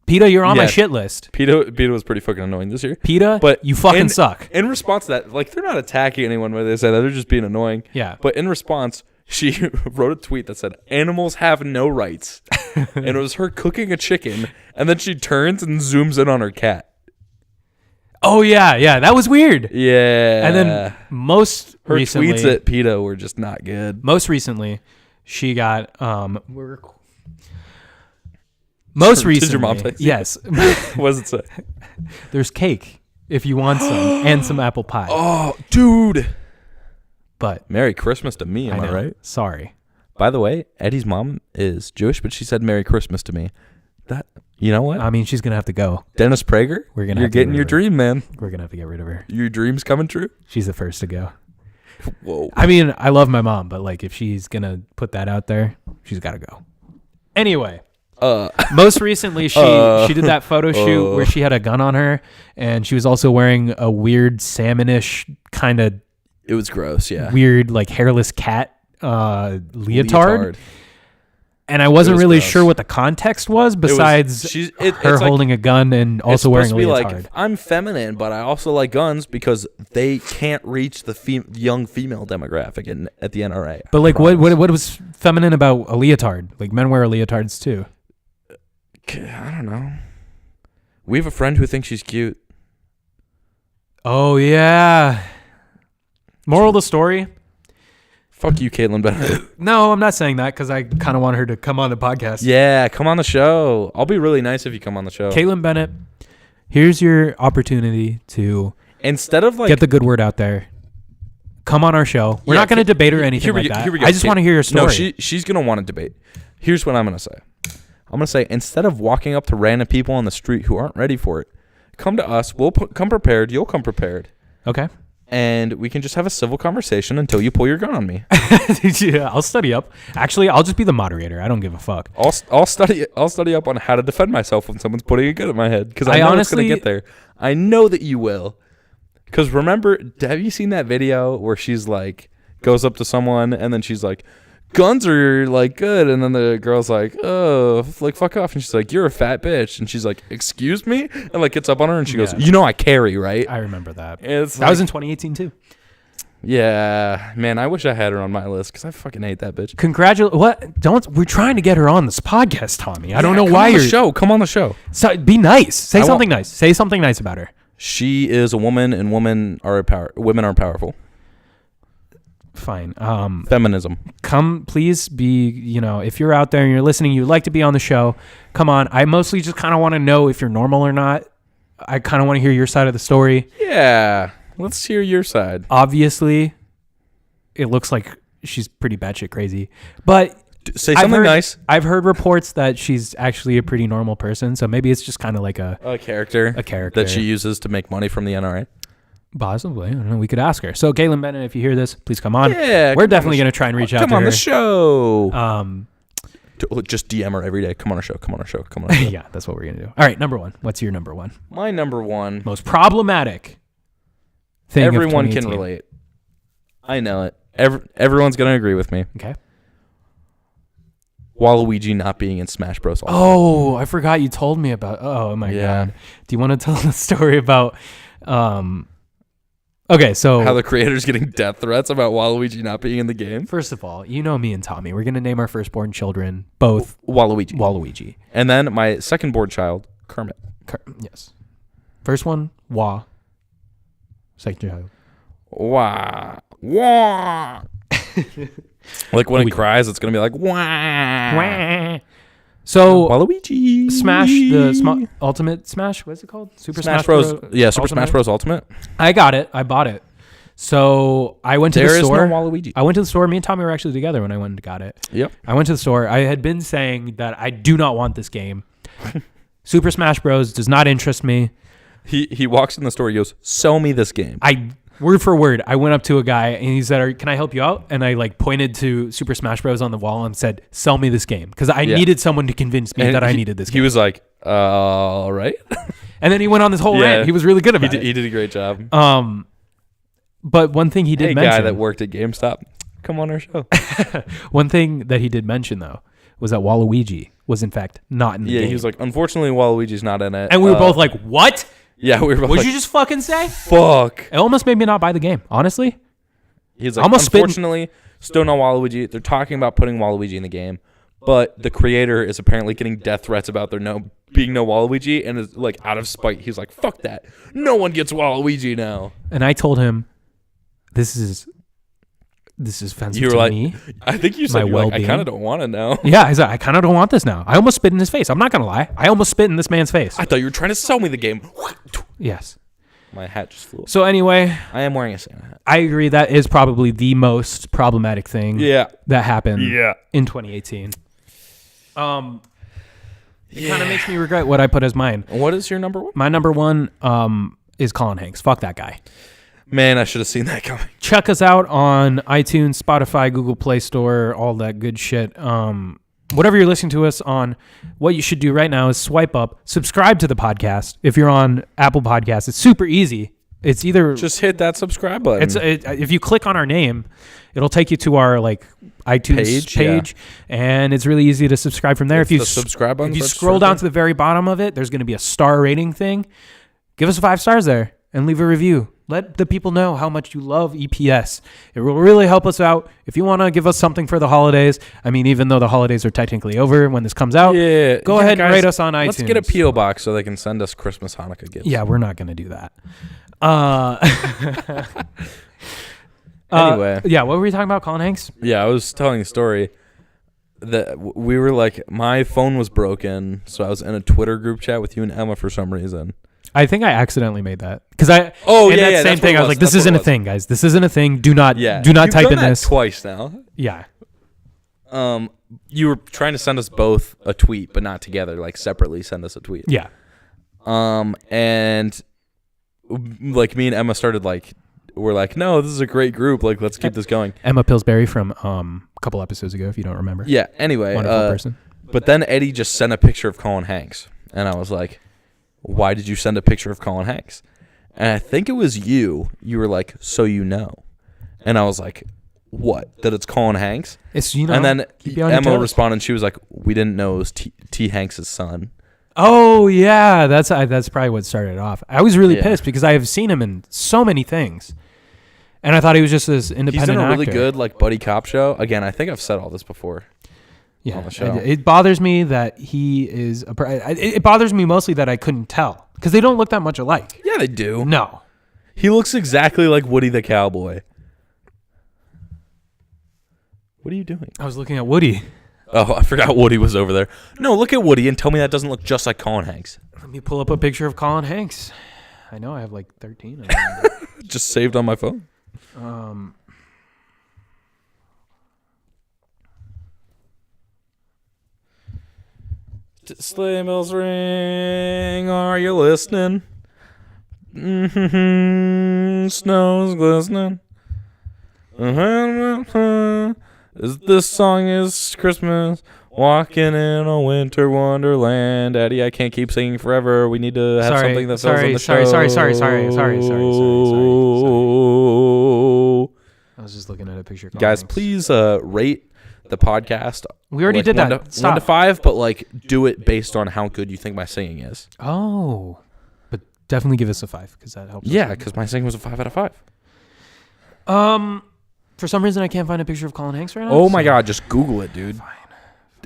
PETA, you're on my shit list. PETA was pretty fucking annoying this year. PETA, but you fucking suck. In response to that, like, they're not attacking anyone when they say that, they're just being annoying. Yeah. But in response, she wrote a tweet that said, "Animals have no rights," and it was her cooking a chicken, and then she turns and zooms in on her cat. Oh yeah, that was weird. Yeah. And then her recently, tweets at PETA were just not good. Most recently, she got Most recently, did your mom text you? Yes. What does it say? There's cake if you want some, and some apple pie. Oh, dude. But Merry Christmas to me, am I right? Sorry. By the way, Eddie's mom is Jewish, but she said Merry Christmas to me. That, you know what? I mean, she's gonna have to go. Dennis Prager, you're getting your dream, man. We're gonna have to get rid of her. Your dream's coming true? She's the first to go. Whoa. I mean, I love my mom, but like, if she's gonna put that out there, she's got to go. Anyway. Most recently, she did that photo shoot where she had a gun on her, and she was also wearing a weird salmonish kind of. It was gross, yeah. Weird, like hairless cat leotard. And I wasn't really gross. Sure what the context was besides her holding a gun and also wearing a leotard. Like, I'm feminine, but I also like guns because they can't reach the young female demographic at the NRA. But like, what was feminine about a leotard? Like, men wear leotards too. I don't know. We have a friend who thinks she's cute. Oh yeah. Moral of the story. Fuck you, Caitlin Bennett. No, I'm not saying that because I kind of want her to come on the podcast. Yeah, come on the show. I'll be really nice if you come on the show. Caitlin Bennett, here's your opportunity to instead of like get the good word out there. Come on our show. We're not going to debate or anything like that. I just want to hear your story. No, she's going to want to debate. Here's what I'm going to say. I'm going to say, instead of walking up to random people on the street who aren't ready for it, come to us. We'll come prepared. You'll come prepared. Okay. And we can just have a civil conversation until you pull your gun on me. Yeah, I'll study up. Actually, I'll just be the moderator. I don't give a fuck. I'll study up on how to defend myself when someone's putting a gun at my head, because I know it's going to get there. I know that you will. Because remember, have you seen that video where she's like, goes up to someone and then she's like, guns are like good, and then the girl's like, oh, like fuck off, and she's like, you're a fat bitch, and she's like, excuse me, and like gets up on her and she goes, you know I carry, right? I rember that. That was in 2018 too. Yeah, man, I wish I had her on my list because I fucking hate that bitch. We're trying to get her on this podcast, Tommy. I don't know why you're. Come on the show. So be nice. Say something nice. Say something nice about her. She is a woman, and women are powerful. Fine. Feminism. Come, please be, if you're out there and you're listening, you'd like to be on the show, come on. I mostly just kind of want to know if you're normal or not. I kind of want to hear your side of the story. Yeah. Let's hear your side. Obviously, it looks like she's pretty batshit crazy. But say something nice. I've heard reports that she's actually a pretty normal person. So maybe it's just kind of like a character that she uses to make money from the NRA. Possibly. I don't know. We could ask her. So, Caitlin Bennett, if you hear this, please come on. Yeah, we're definitely going to try and reach out to her. Come on the show. Just DM her every day. Come on our show. Come on our show. Come on our show. Yeah, that's what we're going to do. All right, number one. What's your number one? My number one. Most problematic thing everyone of 2018. can relate. I know it. Everyone's going to agree with me. Okay. Waluigi not being in Smash Bros. Oh, I forgot you told me about. Oh my God. Do you want to tell the story about? Okay, so How the creator's getting death threats about Waluigi not being in the game. first of all, you know me and Tommy. We're gonna name our firstborn children both Waluigi. Waluigi. And then my second born child, Kermit. Yes. First one, Wah. Second child. Wah. Wah. Like when it cries, it's going to be like, wah. Wah. So Waluigi. Smash, the Ultimate Smash, what's it called? Super Smash Bros. Yeah, Super Smash Bros. Ultimate. I got it. I bought it. So I went to the store. There is no Waluigi. I went to the store. Me and Tommy were actually together when I went and got it. Yep. I went to the store. I had been saying that I do not want this game. Super Smash Bros. Does not interest me. He walks in the store. He goes, "Sell me this game." Word for word, I went up to a guy and he said, "Can I help you out?" And I pointed to Super Smash Bros. On the wall and said, "Sell me this game," because I needed someone to convince me that I needed this game. He was like, "All right." And then he went on this whole rant. He was really good about it. He did a great job. But one thing he did mention, guy that worked at GameStop, come on our show. One thing that he did mention though was that Waluigi was in fact not in the game. Yeah, he was like, "Unfortunately, Waluigi's not in it." And we were both like, "What?" Yeah, we were both What'd like, you just fucking say? "Fuck." It almost made me not buy the game, honestly. He's like, almost "Unfortunately, still no Waluigi. They're talking about putting Waluigi in the game, but the creator is apparently getting death threats about there being no Waluigi, and is like out of spite. He's like, fuck that. No one gets Waluigi now." And I told him, this is offensive You were to like, me. I think you said, My you're like, I well-being. kind of don't want it now. Yeah, I said, I kind of don't want this now. I almost spit in his face. I'm not going to lie. I almost spit in this man's face. I thought you were trying to sell me the game. Yes. My hat just flew. So anyway, I am wearing a Santa hat. I agree that is probably the most problematic thing that happened in 2018. It kind of makes me regret what I put as mine. What is your number one? My number one is Colin Hanks. Fuck that guy. Man, I should have seen that coming. Check us out on iTunes, Spotify, Google Play Store, all that good shit. Whatever you're listening to us on, what you should do right now is swipe up, subscribe to the podcast. If you're on Apple Podcasts, it's super easy. It's either just hit that subscribe button. If you click on our name, it'll take you to our iTunes page, and it's really easy to subscribe from there. If you subscribe button, if you scroll down to the very bottom of it, there's going to be a star rating thing. Give us 5 stars there and leave a review. Let the people know how much you love EPS. It will really help us out. If you want to give us something for the holidays, I mean, even though the holidays are technically over when this comes out, go ahead and rate us on iTunes. Let's get a P.O. box so they can send us Christmas, Hanukkah gifts. Yeah, we're not going to do that. Anyway. Yeah, what were we talking about, Colin Hanks? Yeah, I was telling a story that we were like, my phone was broken, so I was in a Twitter group chat with you and Emma for some reason. I think I accidentally made that because that same thing. I was like, "This isn't a thing, guys. This isn't a thing. Do not type in this." Twice now. Yeah. You were trying to send us both a tweet, but not together, like separately. Send us a tweet. Yeah. And like me and Emma started we're like, no, this is a great group. Like, let's keep this going. Emma Pillsbury from a couple episodes ago, if you don't remember. Yeah. Anyway, wonderful person. But then Eddie just sent a picture of Colin Hanks, and I was like, "Why did you send a picture of Colin Hanks?" And I think it was you. You were like, "So you know," and I was like, "What? That it's Colin Hanks?" It's And then Emma responded. And she was like, "We didn't know it was T. Hanks' son." Oh yeah, that's probably what started it off. I was really pissed because I have seen him in so many things, and I thought he was just this independent actor. He's in a really good buddy cop show. Again, I think I've said all this before. Yeah, on the show. It bothers me that he is. It bothers me mostly that I couldn't tell because they don't look that much alike. Yeah, they do. No, he looks exactly like Woody the Cowboy. What are you doing? I was looking at Woody. Oh, I forgot Woody was over there. No, look at Woody and tell me that doesn't look just like Colin Hanks. Let me pull up a picture of Colin Hanks. I know I have 13 of them. Just saved on my phone. Sleigh bells ring, are you listening? Snow's glistening. This song is Christmas, walking in a winter wonderland. Eddie, I can't keep singing forever. We need to have something that fills in the show. Sorry. I was just looking at a picture of Colin Guys, Hanks. please rate the podcast. We already did that. Stop. 1 to 5, but do it based on how good you think my singing is. Oh, but definitely give us a 5 because that helps. Yeah, because my singing was a 5 out of 5. For some reason, I can't find a picture of Colin Hanks right now. Oh my God, just Google it, dude.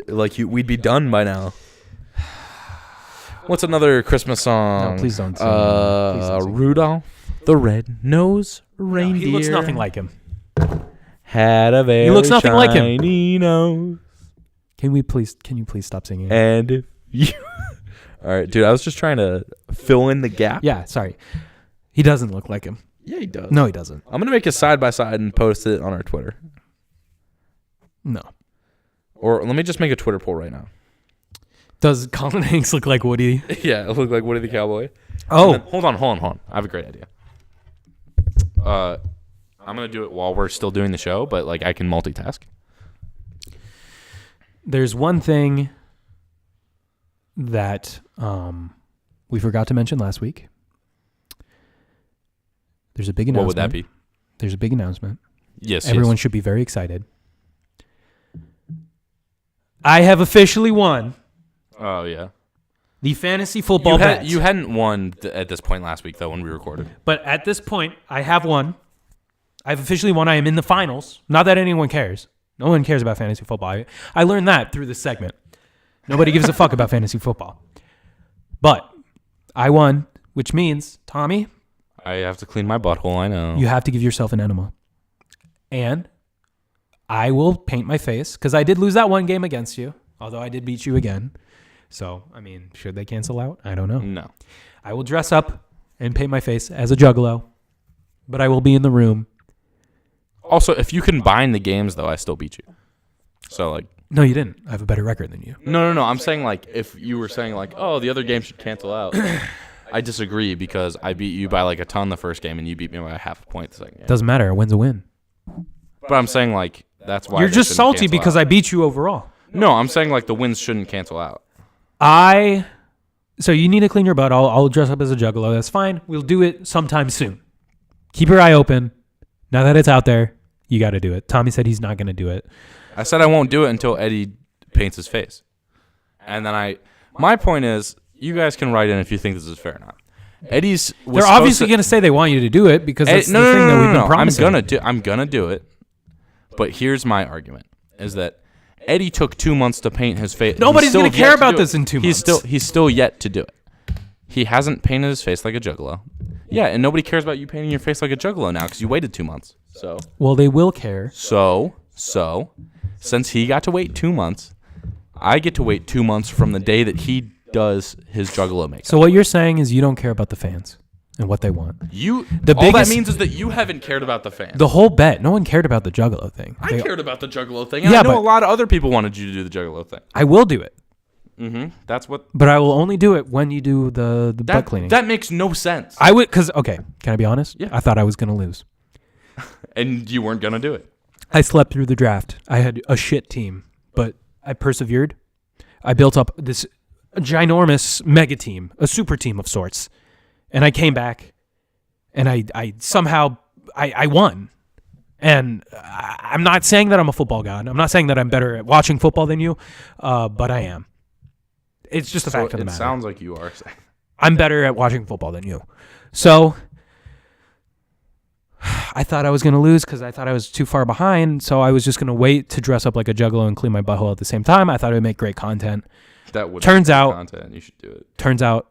Like we'd be done by now. What's another Christmas song? No, please don't sing. Please don't sing. Rudolph the Red-Nosed Reindeer. He looks nothing like him. Had a very He looks nothing like him. shiny nose. Can you please stop singing? And if you... All right, dude, I was just trying to fill in the gap. Yeah, sorry. He doesn't look like him. Yeah, he does. No, he doesn't. I'm going to make a side-by-side and post it on our Twitter. No. Or let me just make a Twitter poll right now. Does Colin Hanks look like Woody? Yeah, it looked like Woody the Cowboy. Oh. Then, hold on. I have a great idea. I'm going to do it while we're still doing the show, but like I can multitask. There's one thing that we forgot to mention last week. There's a big announcement. What would that be? There's a big announcement. Yes. Everyone should be very excited. I have officially won Oh, yeah. the fantasy football bet. You hadn't won at this point last week, though, when we recorded. But at this point, I have won. I've officially won. I am in the finals. Not that anyone cares. No one cares about fantasy football. I learned that through this segment. Nobody gives a fuck about fantasy football. But I won, which means, Tommy, I have to clean my butthole, I know. you have to give yourself an enema. And I will paint my face, because I did lose that one game against you, although I did beat you again. So, I mean, should they cancel out? I don't know. No. I will dress up and paint my face as a juggalo, but I will be in the room. Also, if you combine the games, though, I still beat you. So, like... No, you didn't. I have a better record than you. No. I'm saying, like, if you were saying, like, oh, the other game should cancel out. I disagree, because I beat you by, like, a ton the first game, and you beat me by half a point the second game. Doesn't matter. A win's a win. But I'm saying, like, that's why You're they just shouldn't salty cancel because out. I beat you overall. No, I'm saying, like, the wins shouldn't cancel out. So you need to clean your butt. I'll dress up as a juggalo. That's fine. We'll do it sometime soon. Keep your eye open. Now that it's out there, you got to do it. Tommy said he's not going to do it. I said I won't do it until Eddie paints his face. And then my point is, you guys can write in if you think this is fair or not. They're obviously going to say they want you to do it because that's the thing that we've been promising. I'm gonna do it. But here's my argument: is that Eddie took 2 months to paint his face. Nobody's going to care about this in 2 months. He's still yet to do it. He hasn't painted his face like a juggalo. Yeah, and nobody cares about you painting your face like a juggalo now because you waited 2 months. So. Well, they will care. So since he got to wait 2 months, I get to wait 2 months from the day that he does his juggalo makeup. So what you're saying is you don't care about the fans and what they want. All that means is that you haven't cared about the fans. The whole bet, no one cared about the juggalo thing. I cared about the juggalo thing. And I know a lot of other people wanted you to do the juggalo thing. I will do it. Mm-hmm. That's what. But I will only do it when you do the butt cleaning. That makes no sense. I would, because, okay, can I be honest? Yeah. I thought I was going to lose. And you weren't going to do it. I slept through the draft. I had a shit team, but I persevered. I built up this ginormous mega team, a super team of sorts. And I came back, and I somehow won. And I'm not saying that I'm a football god. I'm not saying that I'm better at watching football than you, but I am. It's just a fact of the matter. It sounds like you are. I'm better at watching football than you. So I thought I was going to lose because I thought I was too far behind. So I was just going to wait to dress up like a juggalo and clean my butthole at the same time. I thought it would make great content. That would turns out content. You should do it. Turns out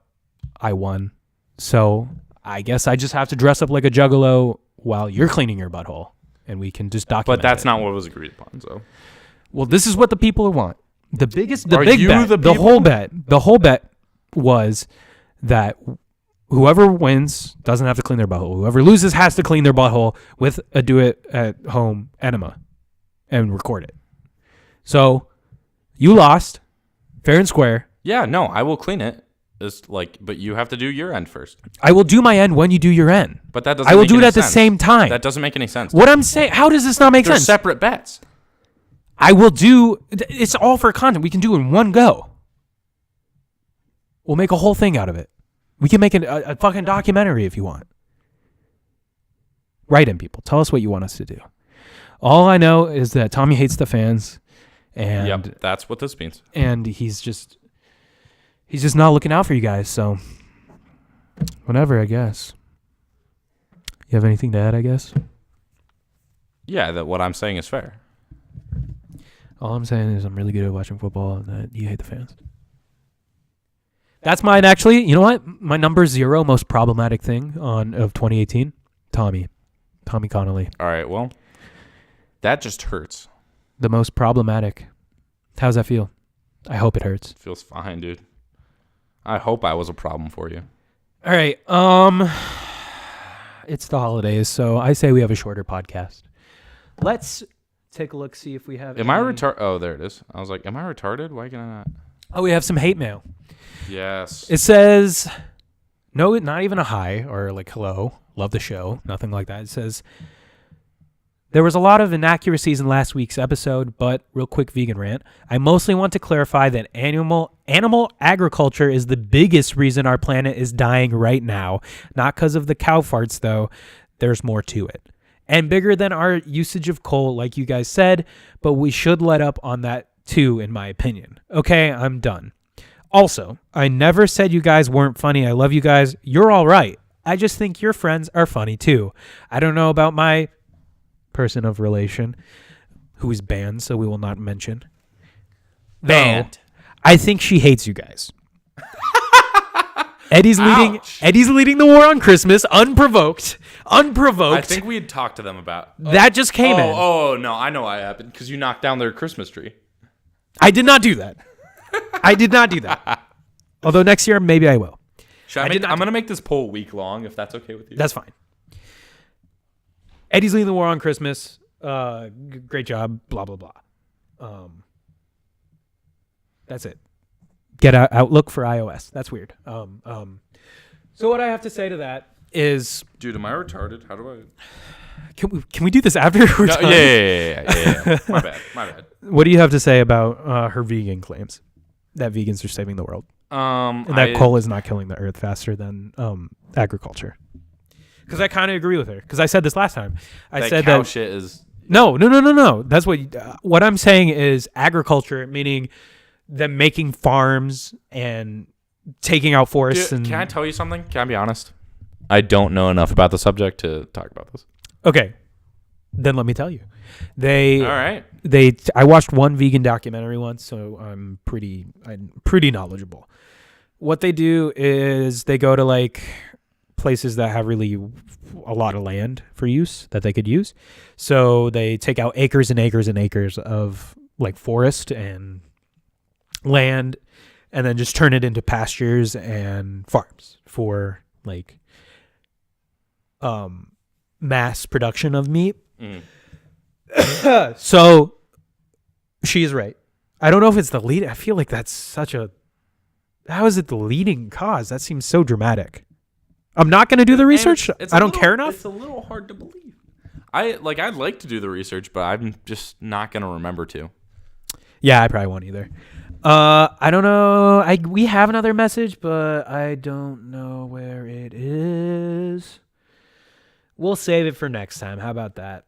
I won. So I guess I just have to dress up like a juggalo while you're cleaning your butthole, and we can just document. But that's it. not what was agreed upon. So, well, this is what the people want. The big bet, the whole bet was that whoever wins doesn't have to clean their butthole. Whoever loses has to clean their butthole with a do-it-at-home enema and record it. So you lost, fair and square. Yeah, no, I will clean it. But you have to do your end first. I will do my end when you do your end. But that doesn't. I will do it at the same time. That doesn't make any sense. What I'm saying, how does this not make sense? They're separate bets. I will do. It's all for content. We can do it in one go. We'll make a whole thing out of it. We can make a fucking documentary if you want. Write in, people. Tell us what you want us to do. All I know is that Tommy hates the fans, and yep, that's what this means. And he's just not looking out for you guys. So, whatever, I guess. You have anything to add? I guess. Yeah, that what I'm saying is fair. All I'm saying is I'm really good at watching football and that you hate the fans. That's mine, actually. You know what? My number 0 most problematic thing of 2018, Tommy Connolly. All right, well, that just hurts. The most problematic. How's that feel? I hope it hurts. It feels fine, dude. I hope I was a problem for you. All right. It's the holidays, so I say we have a shorter podcast. Let's take a look, see if we have. Am I retarded? Oh, there it is. I was like, am I retarded? Why can I not? Oh, we have some hate mail. Yes. It says, no, not even a hi or like hello, love the show, nothing like that. It says, there was a lot of inaccuracies in last week's episode, but real quick vegan rant. I mostly want to clarify that animal agriculture is the biggest reason our planet is dying right now. Not because of the cow farts, though. There's more to it. And bigger than our usage of coal, like you guys said, but we should let up on that too, in my opinion. Okay, I'm done. Also, I never said you guys weren't funny. I love you guys. You're all right. I just think your friends are funny too. I don't know about my person of relation who is banned, so we will not mention. Banned. No, I think she hates you guys. Eddie's leading the war on Christmas, unprovoked. I think we had talked to them about that. Just came in. Oh no, I know why it happened because you knocked down their Christmas tree. I did not do that. Although next year maybe I will. I'm going to make this poll week long if that's okay with you. That's fine. Eddie's leading the war on Christmas. Great job. Blah blah blah. That's it. Get Outlook for iOS. That's weird. So what I have to say to that is, dude, am I retarded? How do I? Can we do this after we're done? Yeah. My bad. What do you have to say about her vegan claims that vegans are saving the world and that coal is not killing the earth faster than agriculture? Because I kind of agree with her. Because I said this last time. I said cow that shit is. No. That's what I'm saying is agriculture, meaning them making farms and taking out forests. Dude, can I tell you something? Can I be honest? I don't know enough about the subject to talk about this. Okay, then let me tell you. All right. I watched one vegan documentary once, so I'm pretty knowledgeable. What they do is they go to like places that have really a lot of land for use that they could use. So they take out acres and acres and acres of like forest and land and then just turn it into pastures and farms for like mass production of meat. So she is right. I don't know if it's the lead. I feel like that's such a. How is it the leading cause? That seems so dramatic. I'm not going to do the research. I don't care enough. It's a little hard to believe. I'd like to do the research, but I'm just not going to remember to. Yeah, I probably won't either. I don't know. We have another message, but I don't know where it is. We'll save it for next time. How about that?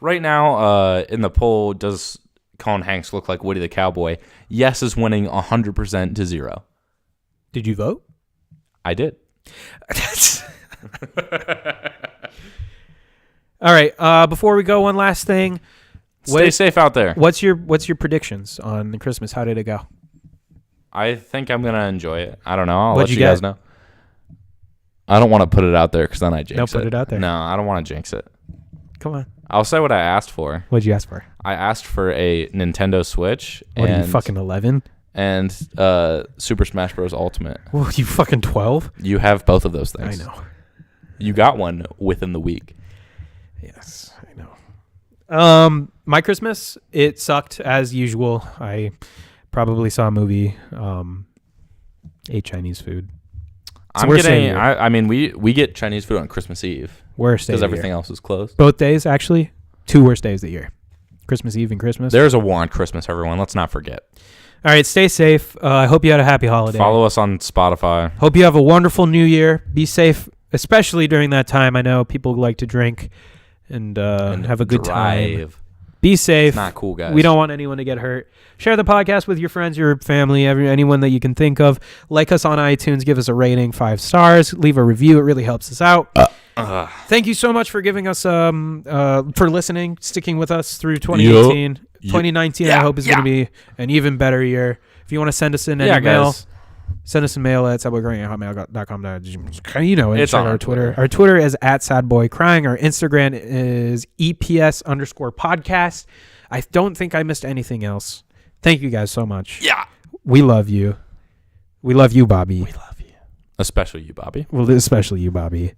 Right now, in the poll, does Colin Hanks look like Woody the Cowboy? Yes is winning 100% to 0. Did you vote? I did. All right. Before we go, one last thing. Stay safe out there. What's your predictions on Christmas? How did it go? I think I'm gonna enjoy it. I don't know. I'll let you guys know. I don't want to put it out there because then I jinx it. Don't put it out there. No, I don't want to jinx it. Come on. I'll say what I asked for. What'd you ask for? I asked for a Nintendo Switch. What are you, fucking 11? And Super Smash Bros. Ultimate. Well, you fucking 12? You have both of those things. I know. You got one within the week. Yes, I know. My Christmas, it sucked as usual. I probably saw a movie, ate Chinese food. I mean, we get Chinese food on Christmas Eve. Worst day because everything else is closed. Both days, actually. 2 worst days of the year. Christmas Eve and Christmas. There's a war on Christmas, everyone. Let's not forget. All right, stay safe. I hope you had a happy holiday. Follow us on Spotify. Hope you have a wonderful new year. Be safe, especially during that time. I know people like to drink and have a good time. Be safe. It's not cool, guys. We don't want anyone to get hurt. Share the podcast with your friends, your family, anyone that you can think of. Like us on iTunes. Give us a rating, 5 stars. Leave a review. It really helps us out. Thank you so much for giving us for listening, sticking with us through 2018. 2019, I hope, is going to be an even better year. If you want to send us in any mail, guys. send us a mail at sadboycrying@hotmail.com. You know, It's on our Twitter. Our Twitter is @sadboycrying. Our Instagram is EPS_podcast. I don't think I missed anything else. Thank you guys so much. Yeah. We love you. We love you, Bobby. We love you. Especially you, Bobby. Well, especially you, Bobby.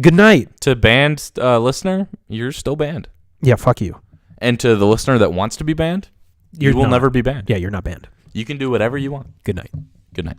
Good night. To banned listener, you're still banned. Yeah, fuck you. And to the listener that wants to be banned, you will never be banned. Yeah, you're not banned. You can do whatever you want. Good night. Good night.